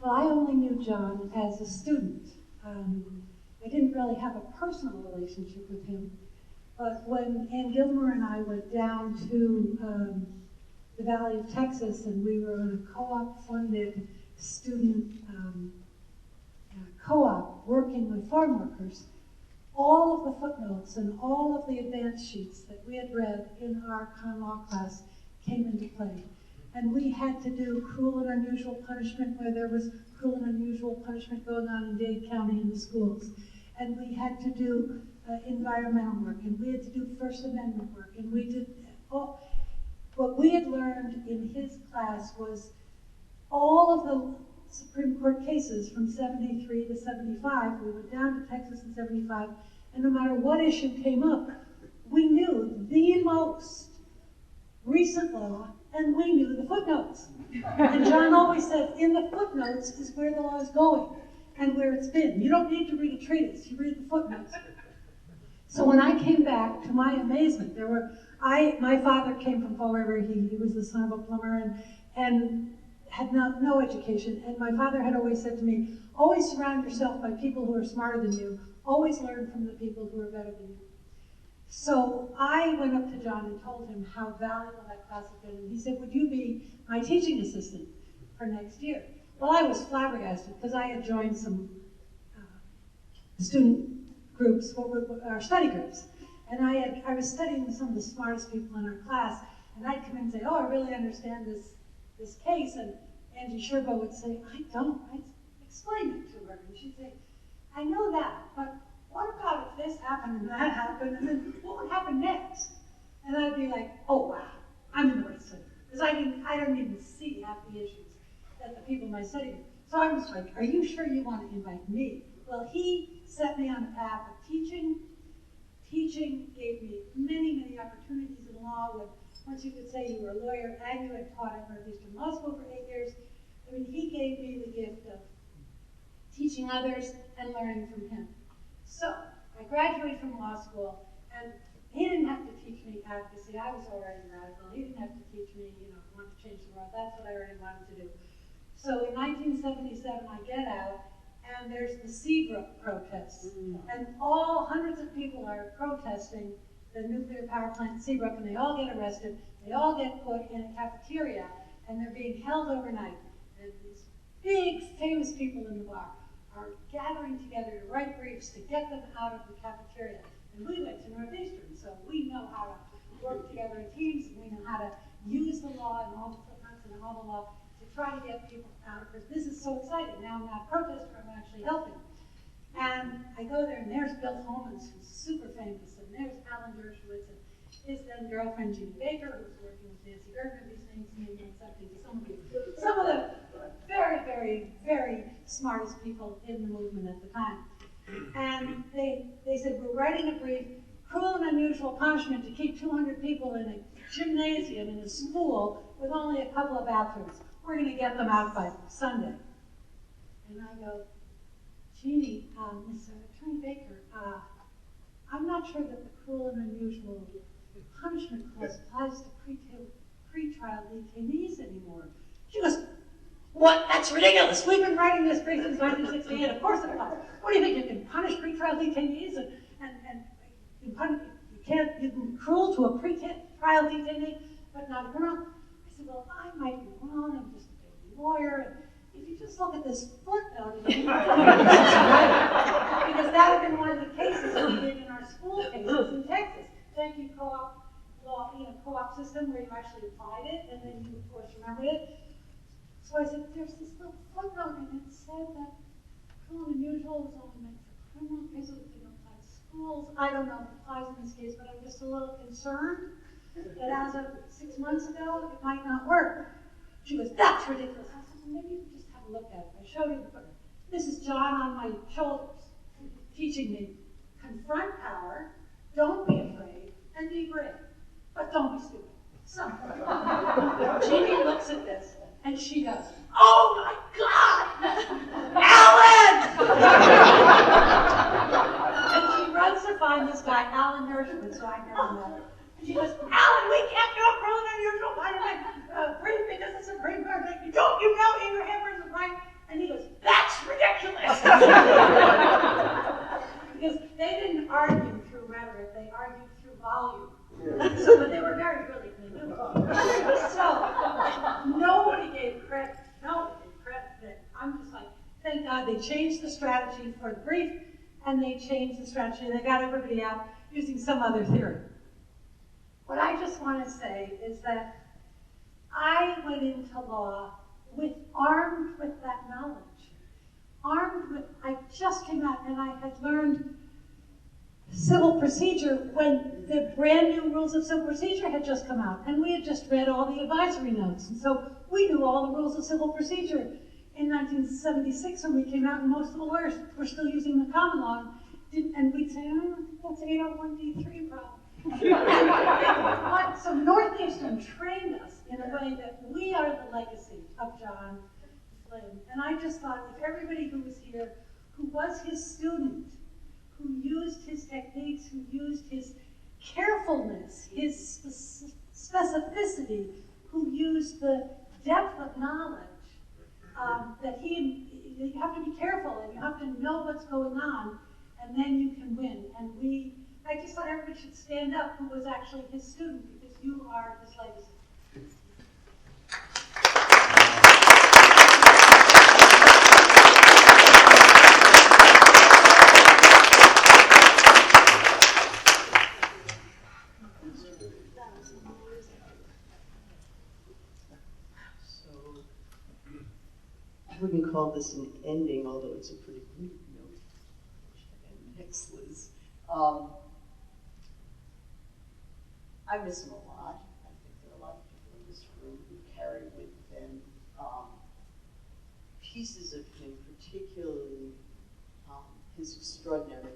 Well, I only knew John as a student. I didn't really have a personal relationship with him, but when Ann Gilmore and I went down to the Valley of Texas, and we were on a co-op funded student co-op working with farm workers, all of the footnotes and all of the advance sheets that we had read in our con law class came into play. And we had to do cruel and unusual punishment where there was cruel and unusual punishment going on in Dade County in the schools. And we had to do environmental work, and we had to do First Amendment work, and we did all. What we had learned in his class was all of the Supreme Court cases from 73 to 75. We went down to Texas in 75, and no matter what issue came up, we knew the most recent law, and we knew the footnotes. And John always said, in the footnotes is where the law is going and where it's been. You don't need to read a treatise, you read the footnotes. So when I came back, to my amazement, my father came from Fall River. He was the son of a plumber and had no education. And my father had always said to me, always surround yourself by people who are smarter than you. Always learn from the people who are better than you. So I went up to John and told him how valuable that class had been. And he said, would you be my teaching assistant for next year? Well, I was flabbergasted because I had joined some student groups, our study groups. And I was studying with some of the smartest people in our class. And I'd come in and say, oh, I really understand this case. And Angie Sherbo would say, I don't. I'd explain it to her. And she'd say, I know that, but what about if this happened and that happened, and then what would happen next? And I'd be like, oh wow, I'm in the right study. Because I don't even see half the issues that the people in my study do. So I was like, are you sure you want to invite me? Well, he set me on a path of teaching. Teaching gave me many, many opportunities in law. Once you could say you were a lawyer and you had taught at Northeastern Law School for 8 years. I mean, he gave me the gift of teaching others and learning from him. So I graduated from law school, and he didn't have to teach me advocacy. I was already radical. He didn't have to teach me, want to change the world. That's what I already wanted to do. So in 1977, I get out, and there's the Seabrook protests. And hundreds of people are protesting the nuclear power plant in Seabrook, and they all get arrested. They all get put in a cafeteria, and they're being held overnight. And these big, famous people in the bar are gathering together to write briefs to get them out of the cafeteria. And we went to Northeastern, so we know how to work together in teams, and we know how to use the law and all the footnotes and all the law to try to get people out of prison. This is so exciting. Now I'm not a protester, I'm actually helping. And I go there, and there's Bill Holman's, who's super famous, and there's Alan Dershowitz, and his then girlfriend, Jean Baker, who's working with Nancy Gertner. These names may mean something to some of you. Some of the very, very, very smartest people in the movement at the time. And they said, we're writing a brief, cruel and unusual punishment to keep 200 people in a gymnasium in a school with only a couple of bathrooms. We're going to get them out by Sunday. And I go, Jeannie, Miss Attorney Baker, I'm not sure that the cruel and unusual punishment clause applies to pretrial detainees anymore. She goes, what? That's ridiculous. We've been writing this brief since 1968. Of course it applies. What do you think? You can punish pretrial detainees and you can be cruel to a pre-trial detainee, but not a criminal? I said, well, I might be wrong. I'm just a baby lawyer. And if you just look at this footnote, because that had been one of the cases we did in our school cases in Texas. Thank you, co-op law, co-op system where you actually applied it, and then you, of course, remembered it. So I said, there's this little footnote, and it said that cruel and unusual was only meant for criminal cases. It didn't apply to schools. I don't know if it applies in this case, but I'm just a little concerned that as of 6 months ago, it might not work. She goes, that's ridiculous. I said, well, maybe you can just have a look at it. I showed her the footnote. This is John on my shoulders, teaching me, confront power, don't be afraid, and be brave. But don't be stupid. So, Jeannie looks at this, and she goes, oh my God! Alan! And she runs to find this guy, Alan Hirschman, so I never met. And she goes, Alan, we can't do a cruel and unusual punishment brief because the Supreme Court, don't you know Abraham versus right? And he goes, that's ridiculous! Because they didn't argue through rhetoric, they argued through volume. So, but they were very brilliant, they knew it. So, nobody gave credit. I'm just like, thank God they changed the strategy for the brief, and they changed the strategy, and they got everybody out using some other theory. What I just want to say is that I went into law armed with that knowledge. I just came out and I had learned civil procedure when the brand new rules of civil procedure had just come out, and we had just read all the advisory notes, and so we knew all the rules of civil procedure in 1976 when we came out, and most of the lawyers were still using the common law, and we'd say, oh, that's 801d3 problem. So Northeastern trained us in a way that we are the legacy of John Flym, and I just thought if everybody who was here, who was his student, who used his techniques, who used his carefulness, his specificity, who used the depth of knowledge, that you have to be careful and you have to know what's going on, and then you can win. And I just thought everybody should stand up who was actually his student, because you are his legacy. I wouldn't call this an ending, although it's a pretty good note. And next, Liz. I miss him a lot. I think there are a lot of people in this room who carry with them pieces of him, particularly his extraordinary